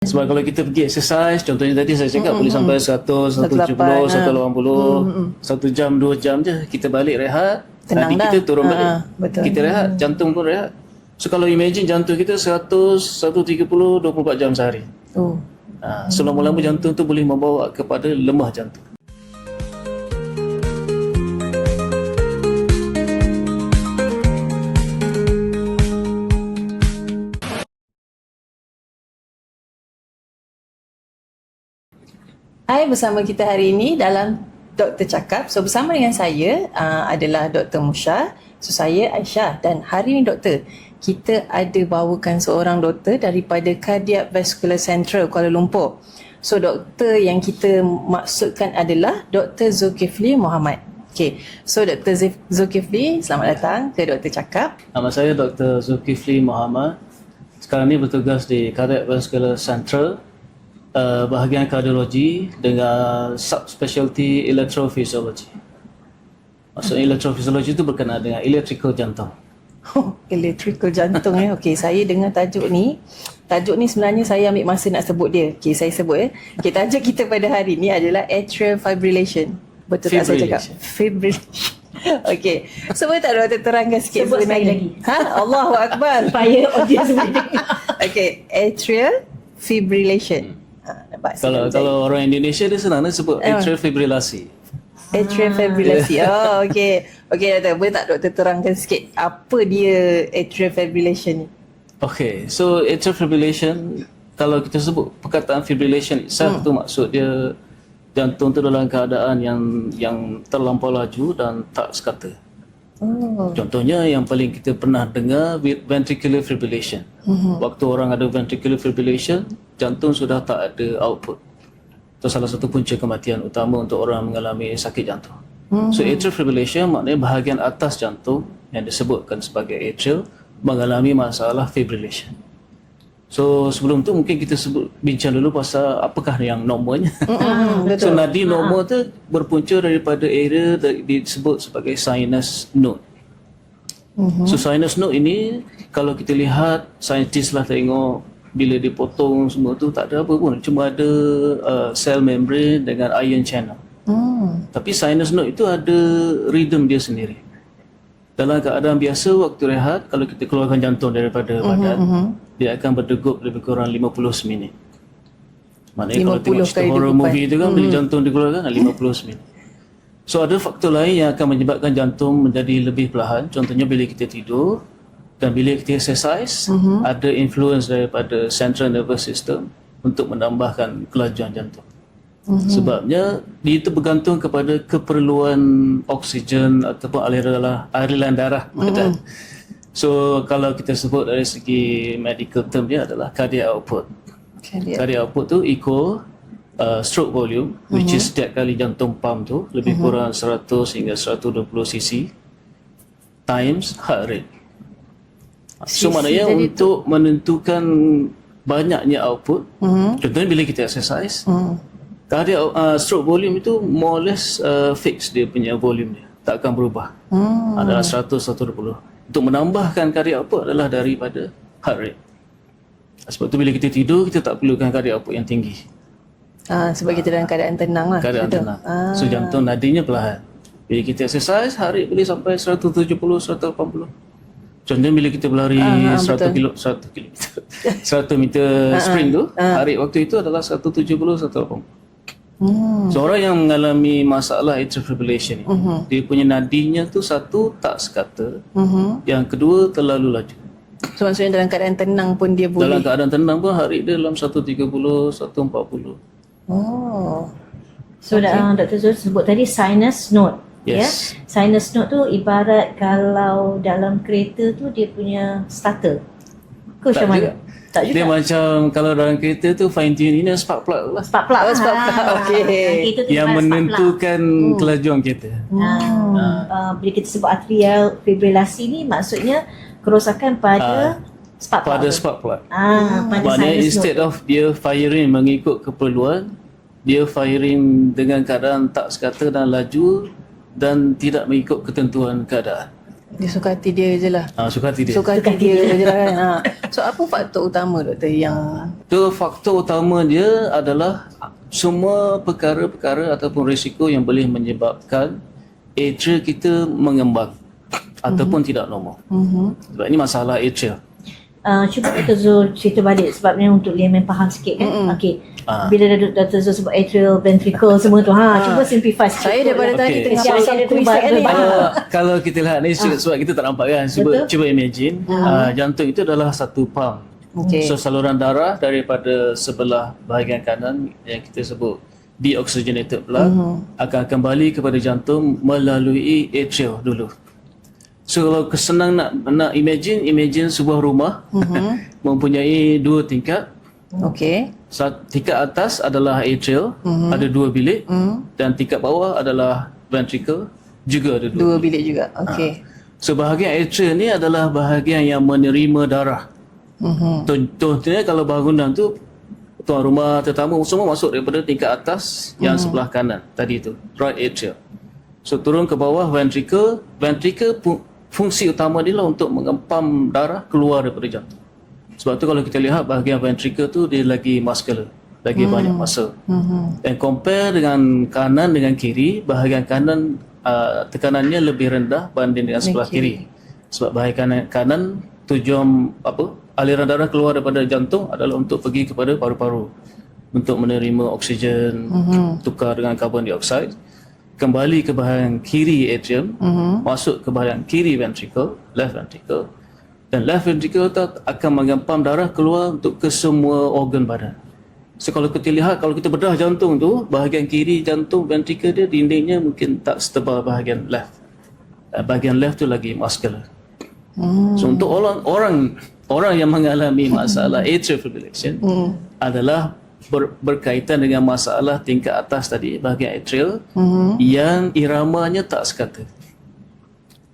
Sebab kalau kita pergi exercise, contohnya tadi saya cakap boleh sampai 100, 170, 180, 1 jam, 2 jam je. Kita balik rehat, nadi kita turun balik. Betul. Kita rehat, jantung pun rehat. So kalau imagine jantung kita 100, 130, 24 jam sehari. So lama-lama jantung tu boleh membawa kepada lemah jantung. Hai, bersama kita hari ini dalam Doktor Cakap. So bersama dengan saya adalah Dr. Musha. So saya Aisyah, dan hari ini doktor, kita ada bawakan seorang doktor daripada Cardiac Vascular Central Kuala Lumpur. So doktor yang kita maksudkan adalah Dr. Zulkifli Mohamad. Okay, so Dr. Zulkifli, selamat datang ke Doktor Cakap. Nama saya Dr. Zulkifli Mohamad. Sekarang ni bertugas di Cardiac Vascular Central, bahagian kardiologi dengan subspecialty electrophysiology. Maksudnya electrophysiology itu berkenaan dengan electrical jantung. Oh, electrical jantung Okey, saya dengar tajuk ni sebenarnya saya ambil masa nak sebut dia. Okey, saya sebut Okay, tajuk kita pada hari ni adalah atrial fibrillation. Betul tak saya cakap? Fibrillation. Okey. So boleh tak doktor terangkan sikit sebut sebenarnya? Lagi. Allahu Akbar. Supaya audience boleh dengar. Okey, atrial fibrillation. Kalau orang Indonesia dia senang dia sebut atrial fibrilasi. Atrial fibrillation. Oh, okey. Okey doktor, boleh tak doktor terangkan sikit apa dia atrial fibrillation ni? Okay, so atrial fibrillation, kalau kita sebut perkataan fibrillation itself tu maksud dia jantung tu dalam keadaan yang terlampau laju dan tak sekata. Contohnya yang paling kita pernah dengar ventricular fibrillation. Waktu orang ada ventricular fibrillation, jantung sudah tak ada output. Itu salah satu punca kematian utama untuk orang mengalami sakit jantung. So atrial fibrillation maknanya bahagian atas jantung yang disebutkan sebagai atrial mengalami masalah fibrillation. So sebelum tu mungkin kita bincang dulu pasal apakah yang normalnya. So nadi normal tu berpunca daripada area disebut sebagai sinus node. So sinus node ini kalau kita lihat, saintis lah tengok bila dipotong semua tu tak ada apa pun, cuma ada cell membrane dengan ion channel. Tapi sinus node itu ada rhythm dia sendiri. Dalam keadaan biasa, waktu rehat, kalau kita keluarkan jantung daripada badan, dia akan berdegup lebih kurang 50 minit. Maknanya kalau tengok cerita horror movie tu kan, bila jantung dikeluarkan 50 minit. So ada faktor lain yang akan menyebabkan jantung menjadi lebih perlahan. Contohnya bila kita tidur dan bila kita exercise, ada influence daripada central nervous system untuk menambahkan kelajuan jantung. Sebabnya dia itu bergantung kepada keperluan oksigen ataupun aliran darah badan. So kalau kita sebut dari segi medical term dia adalah cardiac output. Cardiac output tu equal stroke volume, which is setiap kali jantung pump tu lebih kurang 100 hingga 120 cc times heart rate. So maknanya untuk menentukan banyaknya output, contohnya bila kita exercise, cardiac stroke volume itu more or less fix dia punya volume dia, tak akan berubah. Adalah 100, 120. Untuk menambahkan cardiac output adalah daripada heart rate. Sebab tu bila kita tidur, kita tak perlukan cardiac output yang tinggi. Sebab kita dalam keadaan tenang lah. Keadaan tenang. So jantung nadinya perlahan. Bila kita exercise, heart rate boleh sampai 170, 180. Contohnya bila kita berlari 100 meter sprint tu, heart rate waktu itu adalah 170, 180. So orang yang mengalami masalah atrial fibrillation ni, dia punya nadinya tu satu tak sekata, yang kedua terlalu laju. So maksudnya dalam keadaan tenang pun dia boleh. Dalam keadaan tenang pun heart rate dia dalam 130, 140. So Dr. Zul sebut tadi sinus node. Yes. Sinus node tu ibarat kalau dalam kereta tu dia punya starter. Ke macam mana? Tak juga. Dia macam kalau dalam kereta tu fine tuning ni spark plug lah. Spark plug. Okey. Yang menentukan kelajuan kereta. Bila kita sebut atrial fibrillasi ni maksudnya kerosakan pada spark plug. Pada spark plug. Pada maknanya sinus instead node. of dia firing mengikut keperluan, dia firing dengan keadaan tak sekata dan laju dan tidak mengikut ketentuan keadaan. Dia suka hati dia je lah. Suka hati dia. Suka hati dia je lah kan. So apa faktor utama doktor yang So, faktor utama dia adalah semua perkara-perkara ataupun risiko yang boleh menyebabkan atrial kita mengembang ataupun tidak normal. Sebab ini masalah atrial. Cuba Dr. Zul cerita balik sebabnya untuk layman faham sikit kan. Okey. Bila Dr. Zul sebut atrial, ventricle semua tu, cuba simplify sikit. saya daripada tadi tengah Siap, pasang ada kuis tempat kat ni. Kalau kita lihat ni sebab kita tak nampak kan. Cuba imagine jantung itu adalah satu pump. Okey. So saluran darah daripada sebelah bahagian kanan yang kita sebut deoxygenated blood akan kembali kepada jantung melalui atrial dulu. So kalau senang nak imagine sebuah rumah mempunyai 2 tingkat. Okey. Tingkat atas adalah atrial, ada 2 bilik, dan tingkat bawah adalah ventricle, juga ada 2 2 bilik juga. Okey. So bahagian atrial ni adalah bahagian yang menerima darah. Contohnya kalau bangunan tu tuan rumah, tetamu semua masuk daripada tingkat atas yang sebelah kanan tadi tu, right atrial. So turun ke bawah ventricle fungsi utama dia lah untuk mengempam darah keluar daripada jantung. Sebab tu kalau kita lihat bahagian ventricle tu dia lagi muscular, lagi banyak muscle. Dan compare dengan kanan dengan kiri, bahagian kanan tekanannya lebih rendah banding dengan sebelah kiri. Sebab bahagian kanan tujuan aliran darah keluar daripada jantung adalah untuk pergi kepada paru-paru untuk menerima oksigen, tukar dengan karbon dioksida, kembali ke bahagian kiri atrium, masuk ke bahagian kiri ventricle, left ventricle, dan left ventricle tu akan mengempam darah keluar untuk ke semua organ badan. So kalau kita lihat, kalau kita bedah jantung tu, bahagian kiri jantung ventricle dia dindingnya mungkin tak setebal bahagian left. Bahagian left tu lagi muscular. So untuk orang yang mengalami masalah atrial fibrillation adalah berkaitan dengan masalah tingkat atas tadi, bahagian atrial yang iramanya tak sekata.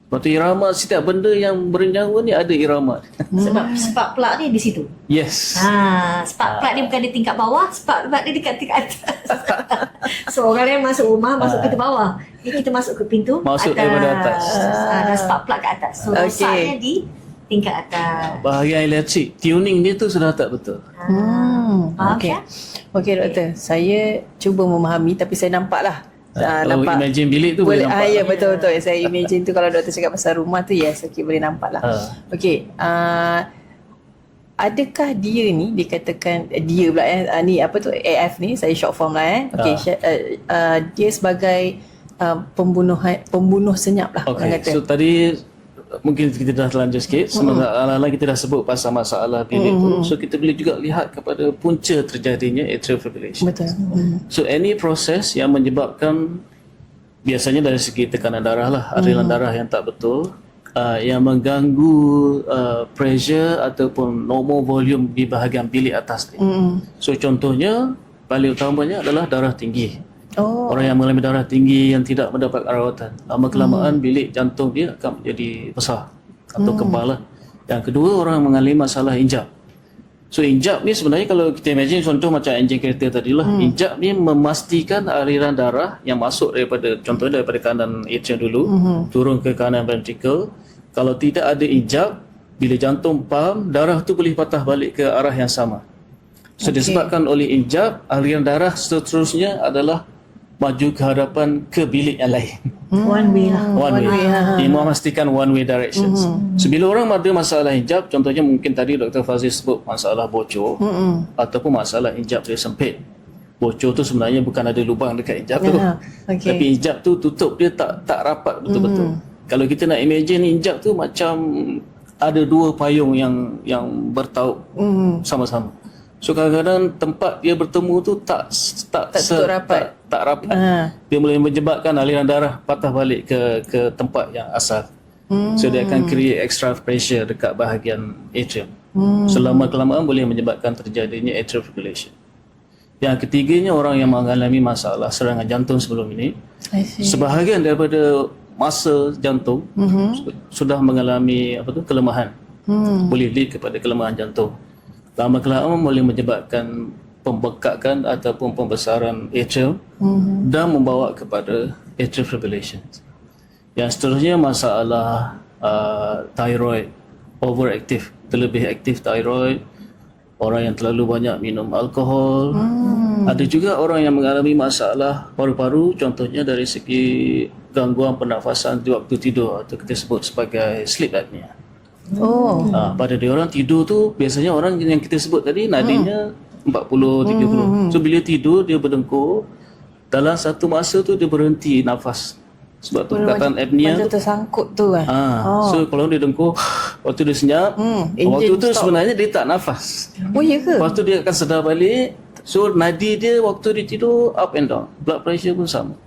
Sebab tu irama, setiap benda yang bernyawa ni ada irama. Sebab spark plug dia di situ. Yes. Spark plug dia bukan di tingkat bawah, spark plug dia dekat tingkat atas. So orang lain masuk rumah, masuk pintu bawah. Ni kita masuk ke pintu Masuk atas. daripada atas. Dan spark plug kat atas. So rosaknya di tingkat atas. Bahagian elektrik, tuning dia tu sudah tak betul. Faham Okey. Syah? Okey doktor, saya cuba memahami tapi saya nampak lah. Kalau imagine bilik tu boleh nampak. Ya betul-betul. Saya imagine tu kalau doktor cakap pasal rumah tu, yes, okey, boleh nampak lah. Okey, adakah dia ni dikatakan dia pula ni apa tu AF ni, saya short form lah okey, dia sebagai pembunuh senyap lah orang kata. So tadi mungkin kita dah terlanjur sikit, sebenarnya kita dah sebut pasal masalah bilik tu. So kita boleh juga lihat kepada punca terjadinya atrial fibrillation. Betul. So any proses yang menyebabkan, biasanya dari segi tekanan darah lah, aliran darah yang tak betul, yang mengganggu pressure ataupun normal volume di bahagian bilik atas ni. So contohnya paling utamanya adalah darah tinggi. Orang yang mengalami darah tinggi yang tidak mendapat rawatan, lama kelamaan bilik jantung dia akan menjadi besar atau kebal lah. Yang kedua, orang mengalami masalah injap. So injap ni sebenarnya kalau kita imagine contoh macam enjin kereta tadi lah, injap ni memastikan aliran darah yang masuk daripada, contohnya daripada kanan atrium dulu, turun ke kanan ventricle. Kalau tidak ada injap, bila jantung pump, darah tu boleh patah balik ke arah yang sama. So disebabkan oleh injap, aliran darah seterusnya adalah maju ke hadapan ke bilik yang lain. One way lah. One way. Dia memastikan one way directions. So bila orang ada masalah injap, contohnya mungkin tadi Dr. Fazil sebut masalah bocor ataupun masalah injap dia sempit. Bocor tu sebenarnya bukan ada lubang dekat injap tu. Tapi injap tu tutup dia tak rapat betul-betul. Kalau kita nak imagine injap tu macam ada 2 payung yang bertaup sama-sama. So kadang-kadang tempat dia bertemu tu tak rapat. Tak rapat. Dia boleh menyebabkan aliran darah patah balik ke tempat yang asal. So dia akan create extra pressure dekat bahagian atrium. Selama kelamaan boleh menyebabkan terjadinya atrial fibrillation. Yang ketiganya, orang yang mengalami masalah serangan jantung sebelum ini, sebahagian daripada masa jantung sudah mengalami kelemahan. Boleh lead kepada kelemahan jantung. Lama kelamaan boleh menyebabkan pembekakan ataupun pembesaran atrium dan membawa kepada atrial fibrillation. Yang seterusnya masalah thyroid overactive, terlebih aktif thyroid, orang yang terlalu banyak minum alkohol. Ada juga orang yang mengalami masalah paru-paru, contohnya dari segi gangguan pernafasan di waktu tidur atau kita sebut sebagai sleep apnea. Pada dia orang tidur tu biasanya orang yang kita sebut tadi nadinya 40 30. So bila tidur dia berdengkur, dalam satu masa tu dia berhenti nafas. Sebab tu perkataan apnea Macam tu tersangkut tu kan. so kalau dia dengkur, waktu dia senyap, waktu tu sebenarnya dia tak nafas. Oh ya ke? Lepas tu dia akan sedar balik. So nadi dia waktu dia tidur up and down. Blood pressure pun sama.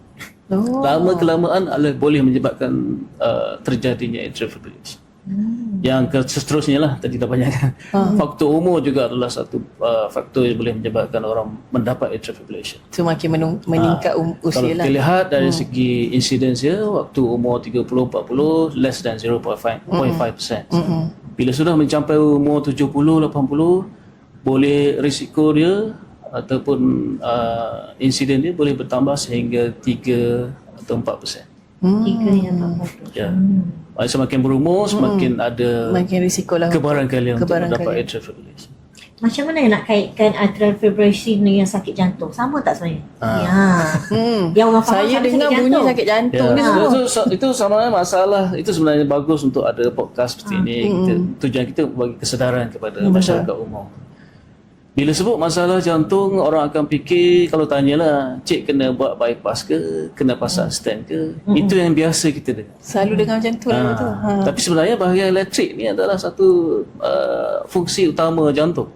Lama kelamaan boleh menyebabkan terjadinya atrial fibrillation. Yang seterusnya lah, tadi dah banyak kan. Faktor umur juga adalah satu faktor yang boleh menyebabkan orang mendapat atrial fibrillation. Semakin meningkat Kalau usia lah. kita lihat dari segi incidence dia, waktu umur 30-40 less than 0.5%. Bila sudah mencapai umur 70-80, boleh risiko dia ataupun insiden dia boleh bertambah sehingga 3 atau 4%. 3 yang tak patut. Ya. Semakin berumur, semakin ada Makin risiko lah. kebarangkalian untuk Kebarangkalian. mendapat atrial fibrillation. Macam mana nak kaitkan atrial fibrillation dengan sakit jantung? Sama tak sebenarnya? Ya. Yang orang faham Saya sama dengar sakit bunyi jantung. sakit jantung Ya, ni semua. itu sebenarnya masalah. Itu sebenarnya bagus untuk ada podcast seperti ini. Tujuan kita bagi kesedaran kepada masyarakat umum. Bila sebut masalah jantung, orang akan fikir, kalau tanyalah, cik kena buat bypass ke, kena pasang stent ke, itu yang biasa kita dengar. Selalu dengar macam tu lah tu. Tapi sebenarnya bahagian elektrik ni adalah satu fungsi utama jantung.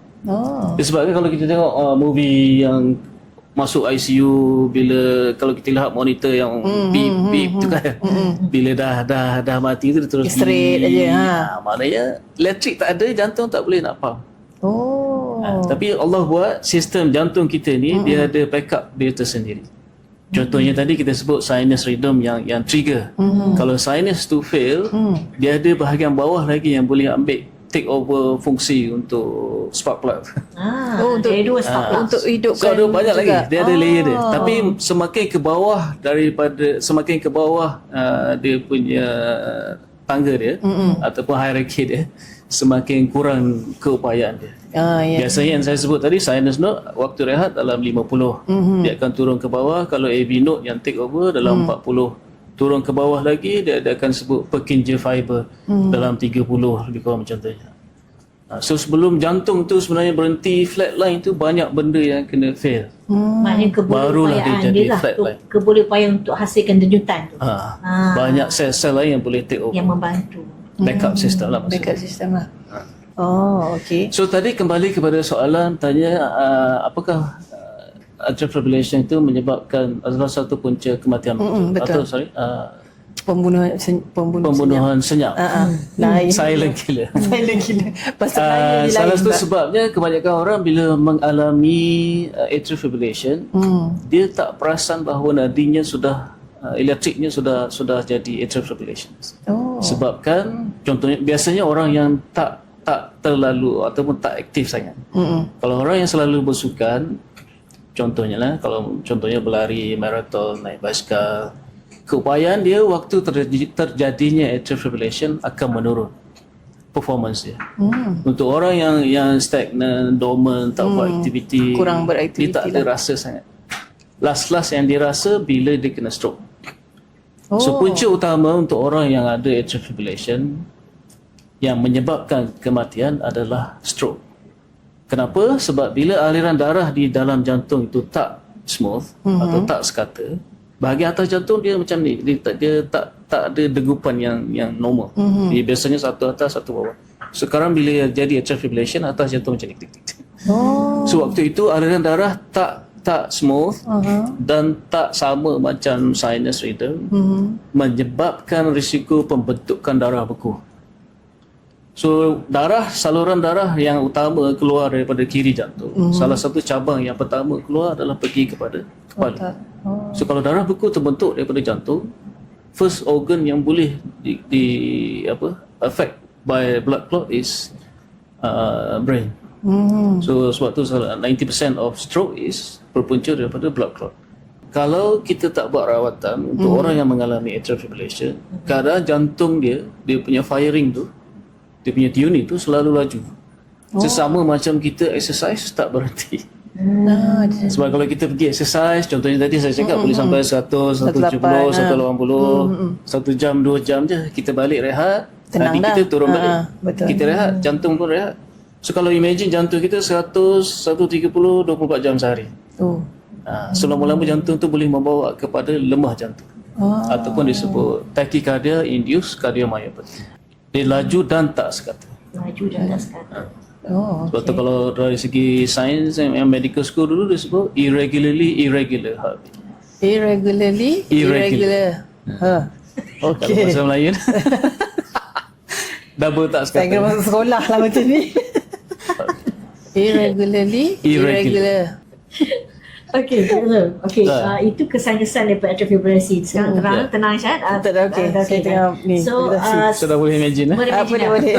Disebabkan kalau kita tengok movie yang masuk ICU, bila kalau kita lihat monitor yang beep beep tu kan, bila dah mati tu dia terus Straight beep. aja, Maknanya elektrik tak ada, jantung tak boleh nak pump. Tapi Allah buat sistem jantung kita ni dia ada backup dia tersendiri. Contohnya tadi kita sebut sinus rhythm yang trigger. Kalau sinus tu fail, dia ada bahagian bawah lagi yang boleh ambil take over fungsi untuk spark plug. Untuk Ada dua spark plug. Untuk hidupkan. So ada banyak lagi. Dia ada layer dia. Tapi semakin ke bawah dia punya tangga dia ataupun hierarchy dia, semakin kurang keupayaan dia. Biasanya yang saya sebut tadi, sinus node waktu rehat dalam 50. Dia akan turun ke bawah. Kalau AV node yang take over dalam 40. Turun ke bawah lagi, dia akan sebut Purkinje fiber dalam 30 lebih kurang macam tu. So sebelum jantung tu sebenarnya berhenti flatline tu, banyak benda yang kena fail. Maknanya Barulah dia kebolehupayaan jadi dia lah. flatline. Kebolehupayaan untuk hasilkan denyutan tu. Banyak sel-sel lain yang boleh take over. Yang membantu. Backup system lah maksudnya. Backup sistem lah. Okey. So tadi kembali kepada soalan tanya, apakah atrial fibrillation itu menyebabkan adalah satu punca kematian betul. pembunuhan senyap. Lain. Silent killer. Silent killer. Pasal lain dia Salah lain satu tak? sebabnya kebanyakan orang bila mengalami atrial fibrillation, dia tak perasan bahawa nadinya sudah elektriknya sudah jadi atrial fibrillation. Sebabkan contohnya biasanya orang yang tak terlalu ataupun tak aktif sangat. Kalau orang yang selalu bersukan, contohnya berlari, maraton, naik basikal, keupayaan dia waktu terjadinya atrial fibrillation akan menurun performance dia. Untuk orang yang stagnan, dormant, tak buat aktiviti, kurang beraktiviti dia tak ada rasa sangat. Last yang dia rasa bila dia kena stroke. So punca utama untuk orang yang ada atrial fibrillation yang menyebabkan kematian adalah stroke. Kenapa? Sebab bila aliran darah di dalam jantung itu tak smooth atau tak sekata, bahagian atas jantung dia macam ni, dia tak ada degupan yang normal. Dia biasanya satu atas satu bawah. Sekarang bila jadi atrial fibrillation, atas jantung macam ni. So waktu itu aliran darah tak smooth dan tak sama macam sinus rhythm, menyebabkan risiko pembentukan darah beku. So saluran darah yang utama keluar daripada kiri jantung. Salah satu cabang yang pertama keluar adalah pergi kepada kepala. So kalau darah beku terbentuk daripada jantung, first organ yang boleh affect by blood clot is brain. So sebab tu 90% of stroke is berpunca daripada blood clot. kalau kita tak buat rawatan untuk orang yang mengalami atrial fibrillation, keadaan jantung dia punya firing tu, dia punya tuning tu selalu laju. Sesama macam kita exercise tak berhenti. Sebab kalau kita pergi exercise, contohnya tadi saya cakap boleh sampai 100, 170, 180, 1 jam, 2 jam je. Kita balik rehat, Tenang nadi dah. kita turun balik. Betul. Kita rehat, jantung pun rehat. So kalau imagine jantung kita 100, 130, 24 jam sehari. So lama-lama jantung tu boleh membawa kepada lemah jantung. Ataupun disebut tachycardia induced cardiomyopathy. Dia laju dan tak sekata. Laju dan tak sekata. Sebab tu kalau dari segi sains yang medical school dulu dia sebut irregular heartbeat. Irregular. Kalau bahasa Melayu double tak Saya kena sekata. masuk sekolah lah macam ni. Irregular. Okey, betul. Okey, itu kesan-kesan daripada atrial fibrillation. Sekarang tenang Syed. Okey, saya tengah ni. So, So dah boleh imagine boleh imagine boleh.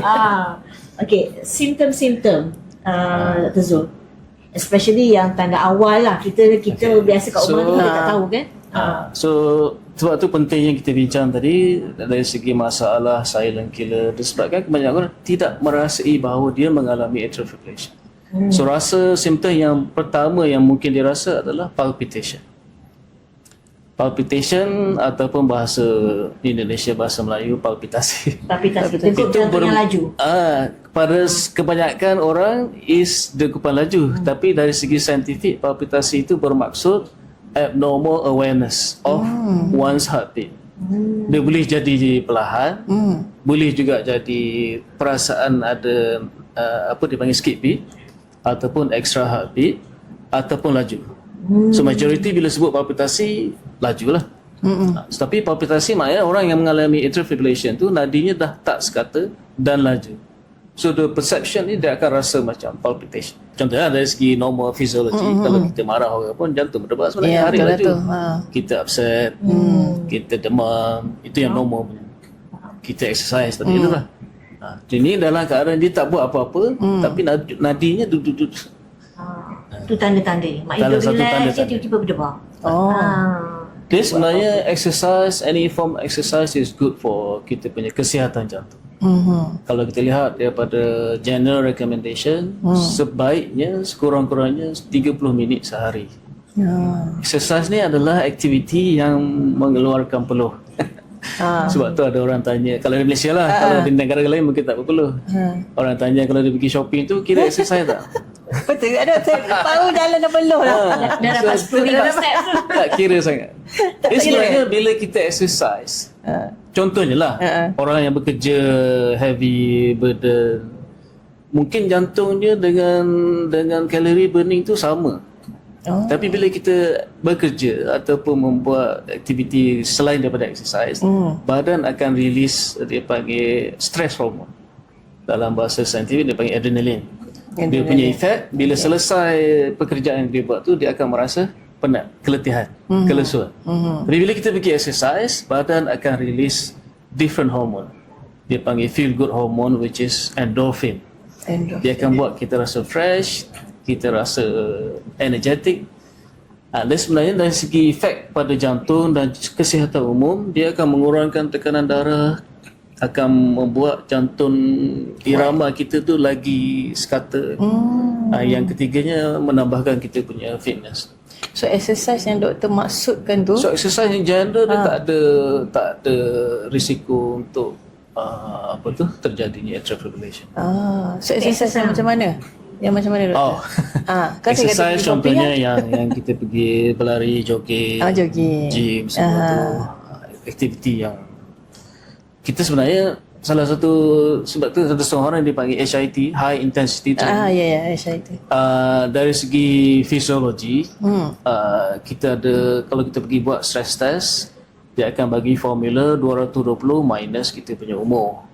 Okey, simptom-simptom Dr. Zul. Especially yang tanda awal lah. Kita biasa kat rumah tu kita tak tahu kan. So sebab tu pentingnya kita bincang tadi dari segi masalah silent killer, disebabkan kebanyakan orang tidak merasai bahawa dia mengalami atrial fibrillation. So rasa simptom yang pertama yang mungkin dirasa adalah palpitation. Palpitation ataupun bahasa Indonesia, bahasa Melayu palpitasi. Palpitasi. Degup jantung yang laju. Pada kebanyakan orang is degupan laju, tapi dari segi saintifik palpitasi itu bermaksud abnormal awareness of one's heartbeat. Dia boleh jadi perlahan, boleh juga jadi perasaan ada apa dipanggil skip beat, ataupun extra heartbeat, ataupun laju. So majority bila sebut palpitasi, laju lah. Tapi palpitasi maknanya orang yang mengalami atrial fibrillation tu nadinya dah tak sekata dan laju. So the perception ni dia akan rasa macam palpitation. Contohnya dari segi normal physiology, kalau kita marah orang pun jantung berdebar sebenarnya hari laju. Kita upset, kita demam, itu yang normal punya. Kita exercise tadi tu lah. Ini dalam keadaan dia tak buat apa-apa, tapi nadinya duduk. Itu tanda-tanda. Maknanya dia relax, dia tiba-tiba berdebar. Dia sebenarnya exercise, any form exercise is good for kita punya kesihatan jantung. Kalau kita lihat daripada general recommendation, sebaiknya sekurang-kurangnya 30 minit sehari. Exercise ni adalah aktiviti yang mengeluarkan peluh. Sebab tu ada orang tanya, kalau di Malaysia lah, kalau di negara lain mungkin tak berpeluh. Orang tanya kalau dia pergi shopping tu kira exercise tak? Betul, ada saya baru jalan dah peluh lah. dah dapat 10,000 step tu. Tak kira sangat. Sebenarnya bila kita exercise, contohnya lah, orang yang bekerja heavy burden, mungkin jantungnya dengan kalori burning tu sama. Tapi bila kita bekerja ataupun membuat aktiviti selain daripada exercise, badan akan release dia panggil stress hormone. Dalam bahasa saintifik dia panggil adrenaline. Dia punya efek bila selesai pekerjaan yang dia buat tu, dia akan merasa penat, keletihan, kelesuan. Tapi bila kita pergi exercise, badan akan release different hormone. Dia panggil feel good hormone, which is endorphin. Dia akan buat kita rasa fresh, kita rasa energetic. Dan sebenarnya dari segi efek pada jantung dan kesihatan umum, dia akan mengurangkan tekanan darah, akan membuat jantung irama kita tu lagi sekata. Yang ketiganya menambahkan kita punya fitness. So exercise yang doktor maksudkan tu, so exercise in general dia tak ada risiko untuk apa tu terjadinya atrial fibrillation. So exercise yang macam mana? Yang macam mana doktor? Kan exercise contohnya yang kita pergi berlari, jogging, gym, semua tu aktiviti yang kita sebenarnya salah satu, sebab tu ada seorang orang yang dipanggil HIT, high intensity training. HIT. Dari segi fisiologi, kita ada, kalau kita pergi buat stress test, dia akan bagi formula 220 minus kita punya umur.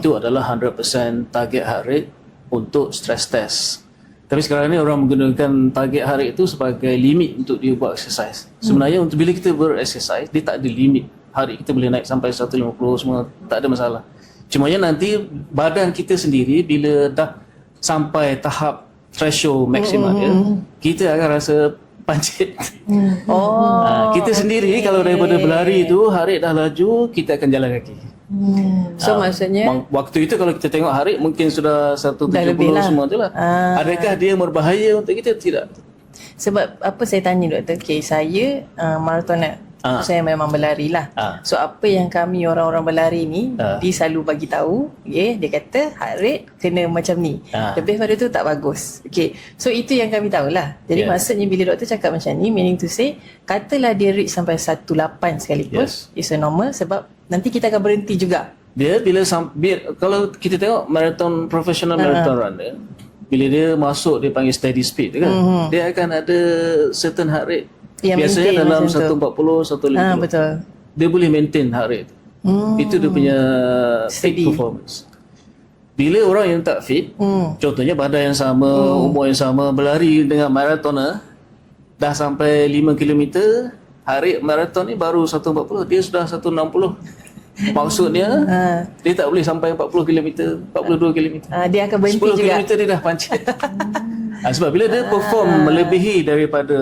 Itu adalah 100% target heart rate untuk stress test. Tapi sekarang ni orang menggunakan target heart rate itu sebagai limit untuk dia buat exercise. Sebenarnya untuk bila kita ber-exercise, dia tak ada limit. Hari kita boleh naik sampai 150 semua, tak ada masalah. Cumanya nanti badan kita sendiri bila dah sampai tahap threshold maksimal dia, kita akan rasa pancit. Oh. Kita sendiri kalau daripada berlari tu heart rate dah laju, kita akan jalan kaki. So maksudnya Waktu itu kalau kita tengok heart rate mungkin sudah 170 dah lebih lah. semua tu lah. Adakah dia berbahaya untuk kita? Tidak. sebab apa saya tanya doktor, okay, saya marathoner. Saya memang berlari lah. So apa yang kami orang-orang berlari ni, dia selalu bagi tahu, okay, dia kata heart rate kena macam ni. Lebih pada tu tak bagus. Okay. So itu yang kami tahulah. Jadi maksudnya bila doktor cakap macam ni, meaning to say, katalah dia reach sampai 18 sekalipun, it's a normal, sebab nanti kita akan berhenti juga. Dia kalau kita tengok professional marathon runner, bila dia masuk dia panggil steady speed tu kan, dia akan ada certain heart rate. Yang Biasanya dalam macam tu. 140, 150. Betul. Dia boleh maintain heart rate. Itu dia punya peak Steady. performance. Bila orang yang tak fit, contohnya badan yang sama, umur yang sama, berlari dengan marathoner, dah sampai 5 km, heart rate marathon ni baru 140, dia sudah 160. Maksudnya dia tak boleh sampai 40 km, 42 km. Dia akan berhenti 10 juga. km dia dah pancit. Sebab bila dia perform melebihi daripada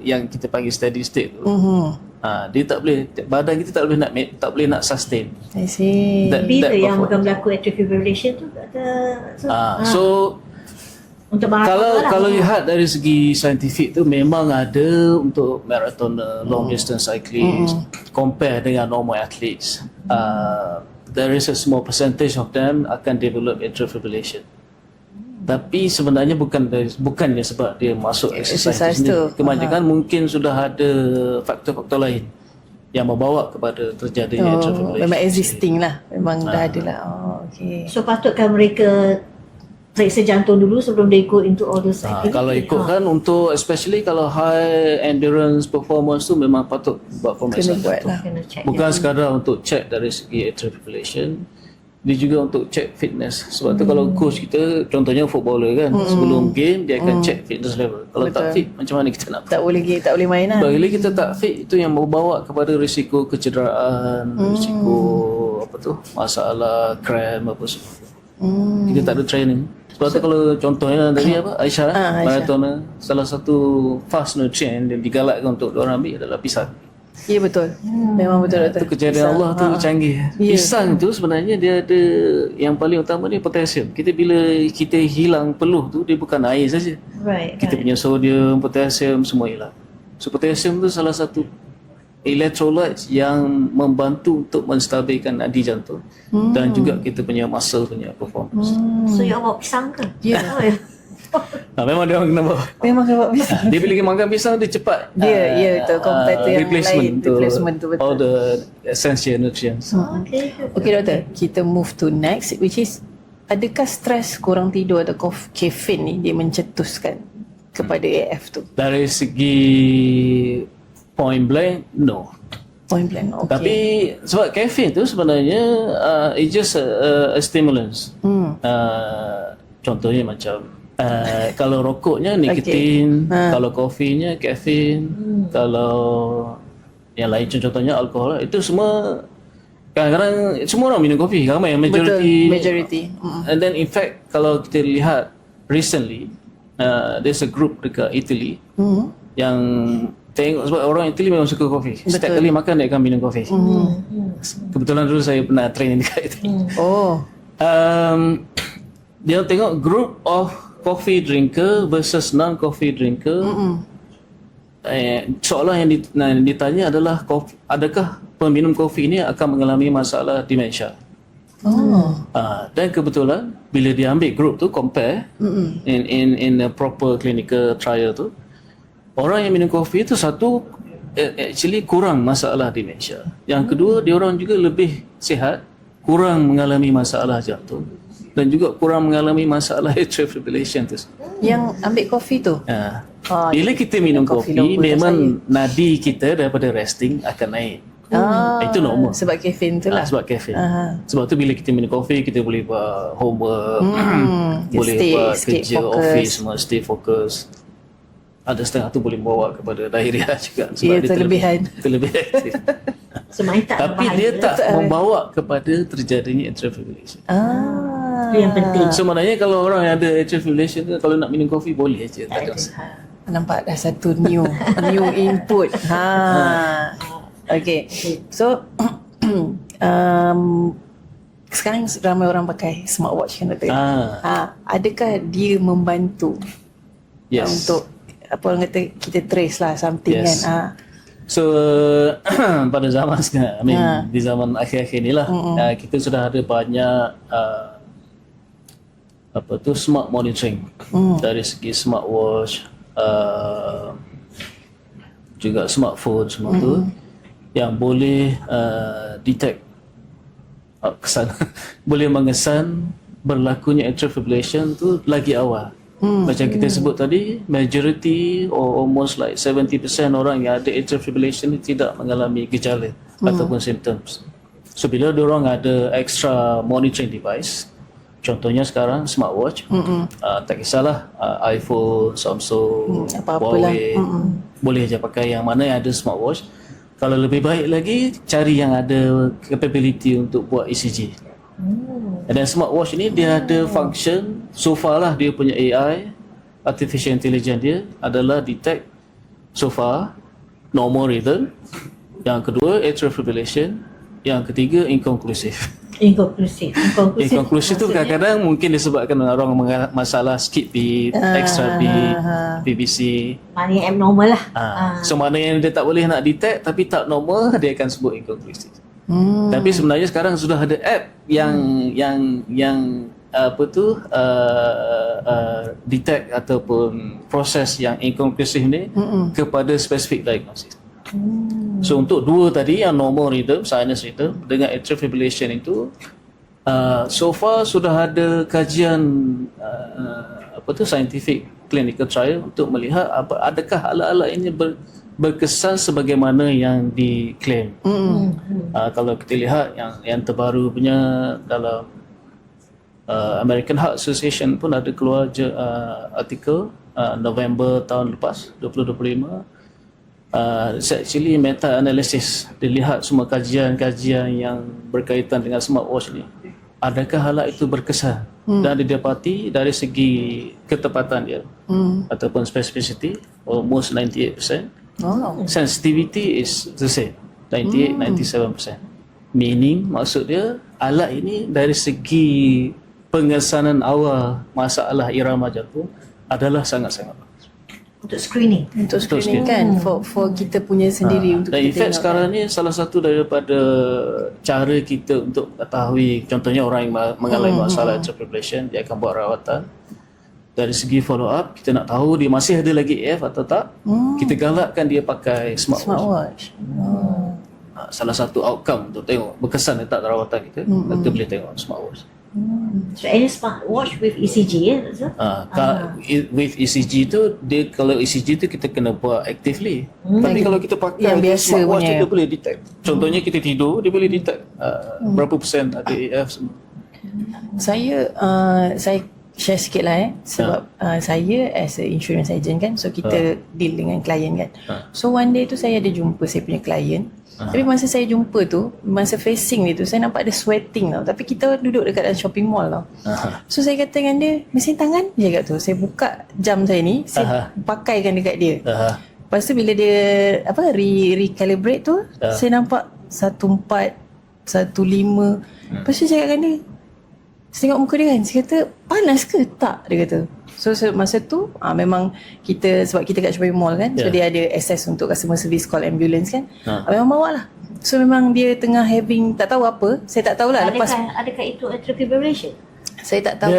yang kita panggil steady state tu, dia tak boleh, badan kita tak boleh nak sustain. I see. Bila yang performance. akan berlaku atrial fibrillation tu kata So untuk marathon kalau lihat dari segi saintifik tu memang ada untuk marathoner, long distance cyclists, compare dengan normal athletes. There is a small percentage of them akan develop atrial fibrillation. Tapi sebenarnya bukannya sebab dia masuk exercise tu. tu. Kebanyakan mungkin sudah ada faktor-faktor lain yang membawa kepada terjadinya atrial fibrillation. Memang existing lah. Memang dah ada lah. Okay. So patutkah mereka periksa jantung dulu sebelum they go into all those activities? Kalau ikutkan untuk especially kalau high endurance performance tu memang patut buat pemeriksaan Kena buat jantung. lah. Kena check. Bukan sekadar untuk check dari segi atrial fibrillation, dia juga untuk check fitness. Sebab tu kalau coach kita, contohnya footballer kan, sebelum game dia akan check fitness level. Kalau tak fit, macam mana kita nak Tak boleh main lah. bila kita tak fit, itu yang membawa kepada risiko kecederaan, risiko masalah cramp apa semua. Kita tak ada training. Sebab tu kalau contohnya tadi Aisyah, marathoner, salah satu fast nutrient yang digalakkan untuk diorang ambil adalah pisang. Ya betul. Memang betul doktor. Itu kejadian Allah tu canggih. Pisang tu sebenarnya dia ada yang paling utama ni potasium. Bila kita hilang peluh tu, dia bukan air saja. Right. Kita punya sodium, potasium semua hilang. So potasium tu salah satu electrolytes yang membantu untuk menstabilkan nadi jantung dan juga kita punya muscle punya performance. So you bawa pisang ke? Ya. Memang dia orang kena bawa. Memang kena buat pisang. Dia bila makan pisang dia cepat. Ya betul. Compare to yang lain. Replacement tu betul. All the essential nutrients. Okay. Okay doktor, kita move to next, which is, adakah stres, kurang tidur atau caffeine ni dia mencetuskan kepada AF tu? Dari segi point blank, no. Point blank, okay. Tapi sebab caffeine tu sebenarnya it's just a stimulus. Contohnya macam kalau rokoknya nikotin, kalau kopinya kafein, kalau yang lain contohnya alkohol, itu semua kadang-kadang semua orang minum kopi, ramai yang majority. And then in fact kalau kita lihat recently there's a group dekat Italy yang tengok, sebab orang Italy memang suka kopi. Setiap kali makan dia akan minum kopi. Kebetulan dulu saya pernah training dekat Italy. Dia tengok group of coffee drinker versus non-coffee drinker. Soalan yang ditanya adalah adakah peminum kopi ini akan mengalami masalah demensia? Dan kebetulan bila dia ambil group tu compare in a proper clinical trial tu, orang yang minum kopi itu satu actually kurang masalah demensia. Yang kedua, dia orang juga lebih sihat, kurang mengalami masalah jantung dan juga kurang mengalami masalah atrial fibrillation tu. Yang ambil kopi tu? Bila kita minum kopi, memang nadi kita daripada resting akan naik. Itu normal. Sebab kafein tu lah. Sebab kafein. Sebab tu bila kita minum kopi, kita boleh buat homework, boleh buat kerja office, semua stay fokus. Ada setengah tu boleh bawa kepada diarrhea juga sebab dia terlebih aktif. Tapi dia tak membawa kepada terjadinya atrial fibrillation. Itu yang penting. Sebenarnya kalau orang yang ada atrial fibrillation tu, kalau nak minum kopi boleh je, tak ada masalah. nampak dah satu new input. Okay. So sekarang ramai orang pakai smartwatch kan doktor? Adakah dia membantu untuk apa orang kata kita trace lah something kan? So pada zaman sekarang, di zaman akhir-akhir ni lah, kita sudah ada banyak smart monitoring dari segi smartwatch, juga smartphone semua tu yang boleh detect kesan boleh mengesan berlakunya atrial fibrillation tu lagi awal. Macam kita sebut tadi, majority or almost like 70% orang yang ada atrial fibrillation ni tidak mengalami gejala ataupun symptoms. So bila diorang ada extra monitoring device, contohnya sekarang smartwatch, tak kisahlah iPhone, Samsung, Huawei, boleh je pakai yang mana yang ada smartwatch. Kalau lebih baik lagi, cari yang ada capability untuk buat ECG. Dan smartwatch ni dia ada function, so far lah dia punya AI, artificial intelligence dia adalah detect so far normal rhythm, yang kedua atrial fibrillation, yang ketiga inconclusive tu kadang-kadang mungkin disebabkan orang masalah skip beat, extra beat, BBC. Mana yang abnormal lah. So mana yang dia tak boleh nak detect tapi tak normal, dia akan sebut inconclusive. Tapi sebenarnya sekarang sudah ada app yang detect ataupun proses yang inconclusive ni kepada specific diagnosis. So untuk dua tadi yang normal rhythm, sinus rhythm dengan atrial fibrillation itu, so far sudah ada kajian scientific clinical trial untuk melihat adakah alat-alat ini berkesan sebagaimana yang diklaim. Kalau kita lihat yang terbaru punya dalam American Heart Association pun ada keluar artikel November tahun lepas 2025. It's actually meta-analysis. Dilihat semua kajian-kajian yang berkaitan dengan smartwatch ni, adakah alat itu berkesan, dan didapati dari segi ketepatan dia ataupun specificity almost 98%. Sensitivity is the same, 98-97%. Meaning, maksud dia alat ini dari segi pengesanan awal masalah irama jantung adalah sangat-sangat bagus. Untuk screening kan, for kita punya sendiri untuk dan kita in fact tengok. sekarang ni salah satu daripada cara kita untuk ketahui, contohnya orang yang mengalami masalah atrial fibrillation, dia akan buat rawatan. Dari segi follow up, kita nak tahu dia masih ada lagi AF atau tak, kita galakkan dia pakai smartwatch. Salah satu outcome untuk tengok berkesan tak rawatan kita, kita boleh tengok smartwatch. So any smartwatch with ECG With ECG tu, dia kalau ECG tu kita kena buat actively. Tapi kalau kita pakai yang biasa smartwatch punya, tu, dia boleh detect. Contohnya kita tidur, dia boleh detect berapa persen ada AF semua. Saya share sikit lah sebab saya as a insurance agent kan, so kita deal dengan klien kan. So one day tu saya ada jumpa saya punya klien, tapi masa saya jumpa tu, masa facing dia tu, saya nampak dia sweating tau, tapi kita duduk dekat dalam shopping mall tau. So saya kata dengan dia, mesin tangan je kat tu. Saya buka jam saya ni, saya pakaikan dekat dia. Lepas tu bila dia recalibrate tu, saya nampak 14, 15. Lepas tu saya cakap dengan dia, saya tengok muka dia kan, saya kata panas ke? Tak, dia kata. So masa tu memang kita, sebab kita kat shopping mall kan, so dia ada access untuk customer service call ambulance kan, memang bawa lah. So memang dia tengah having, tak tahu apa, saya tak tahulah. Adakah itu atrial fibrillation? Saya tak tahu.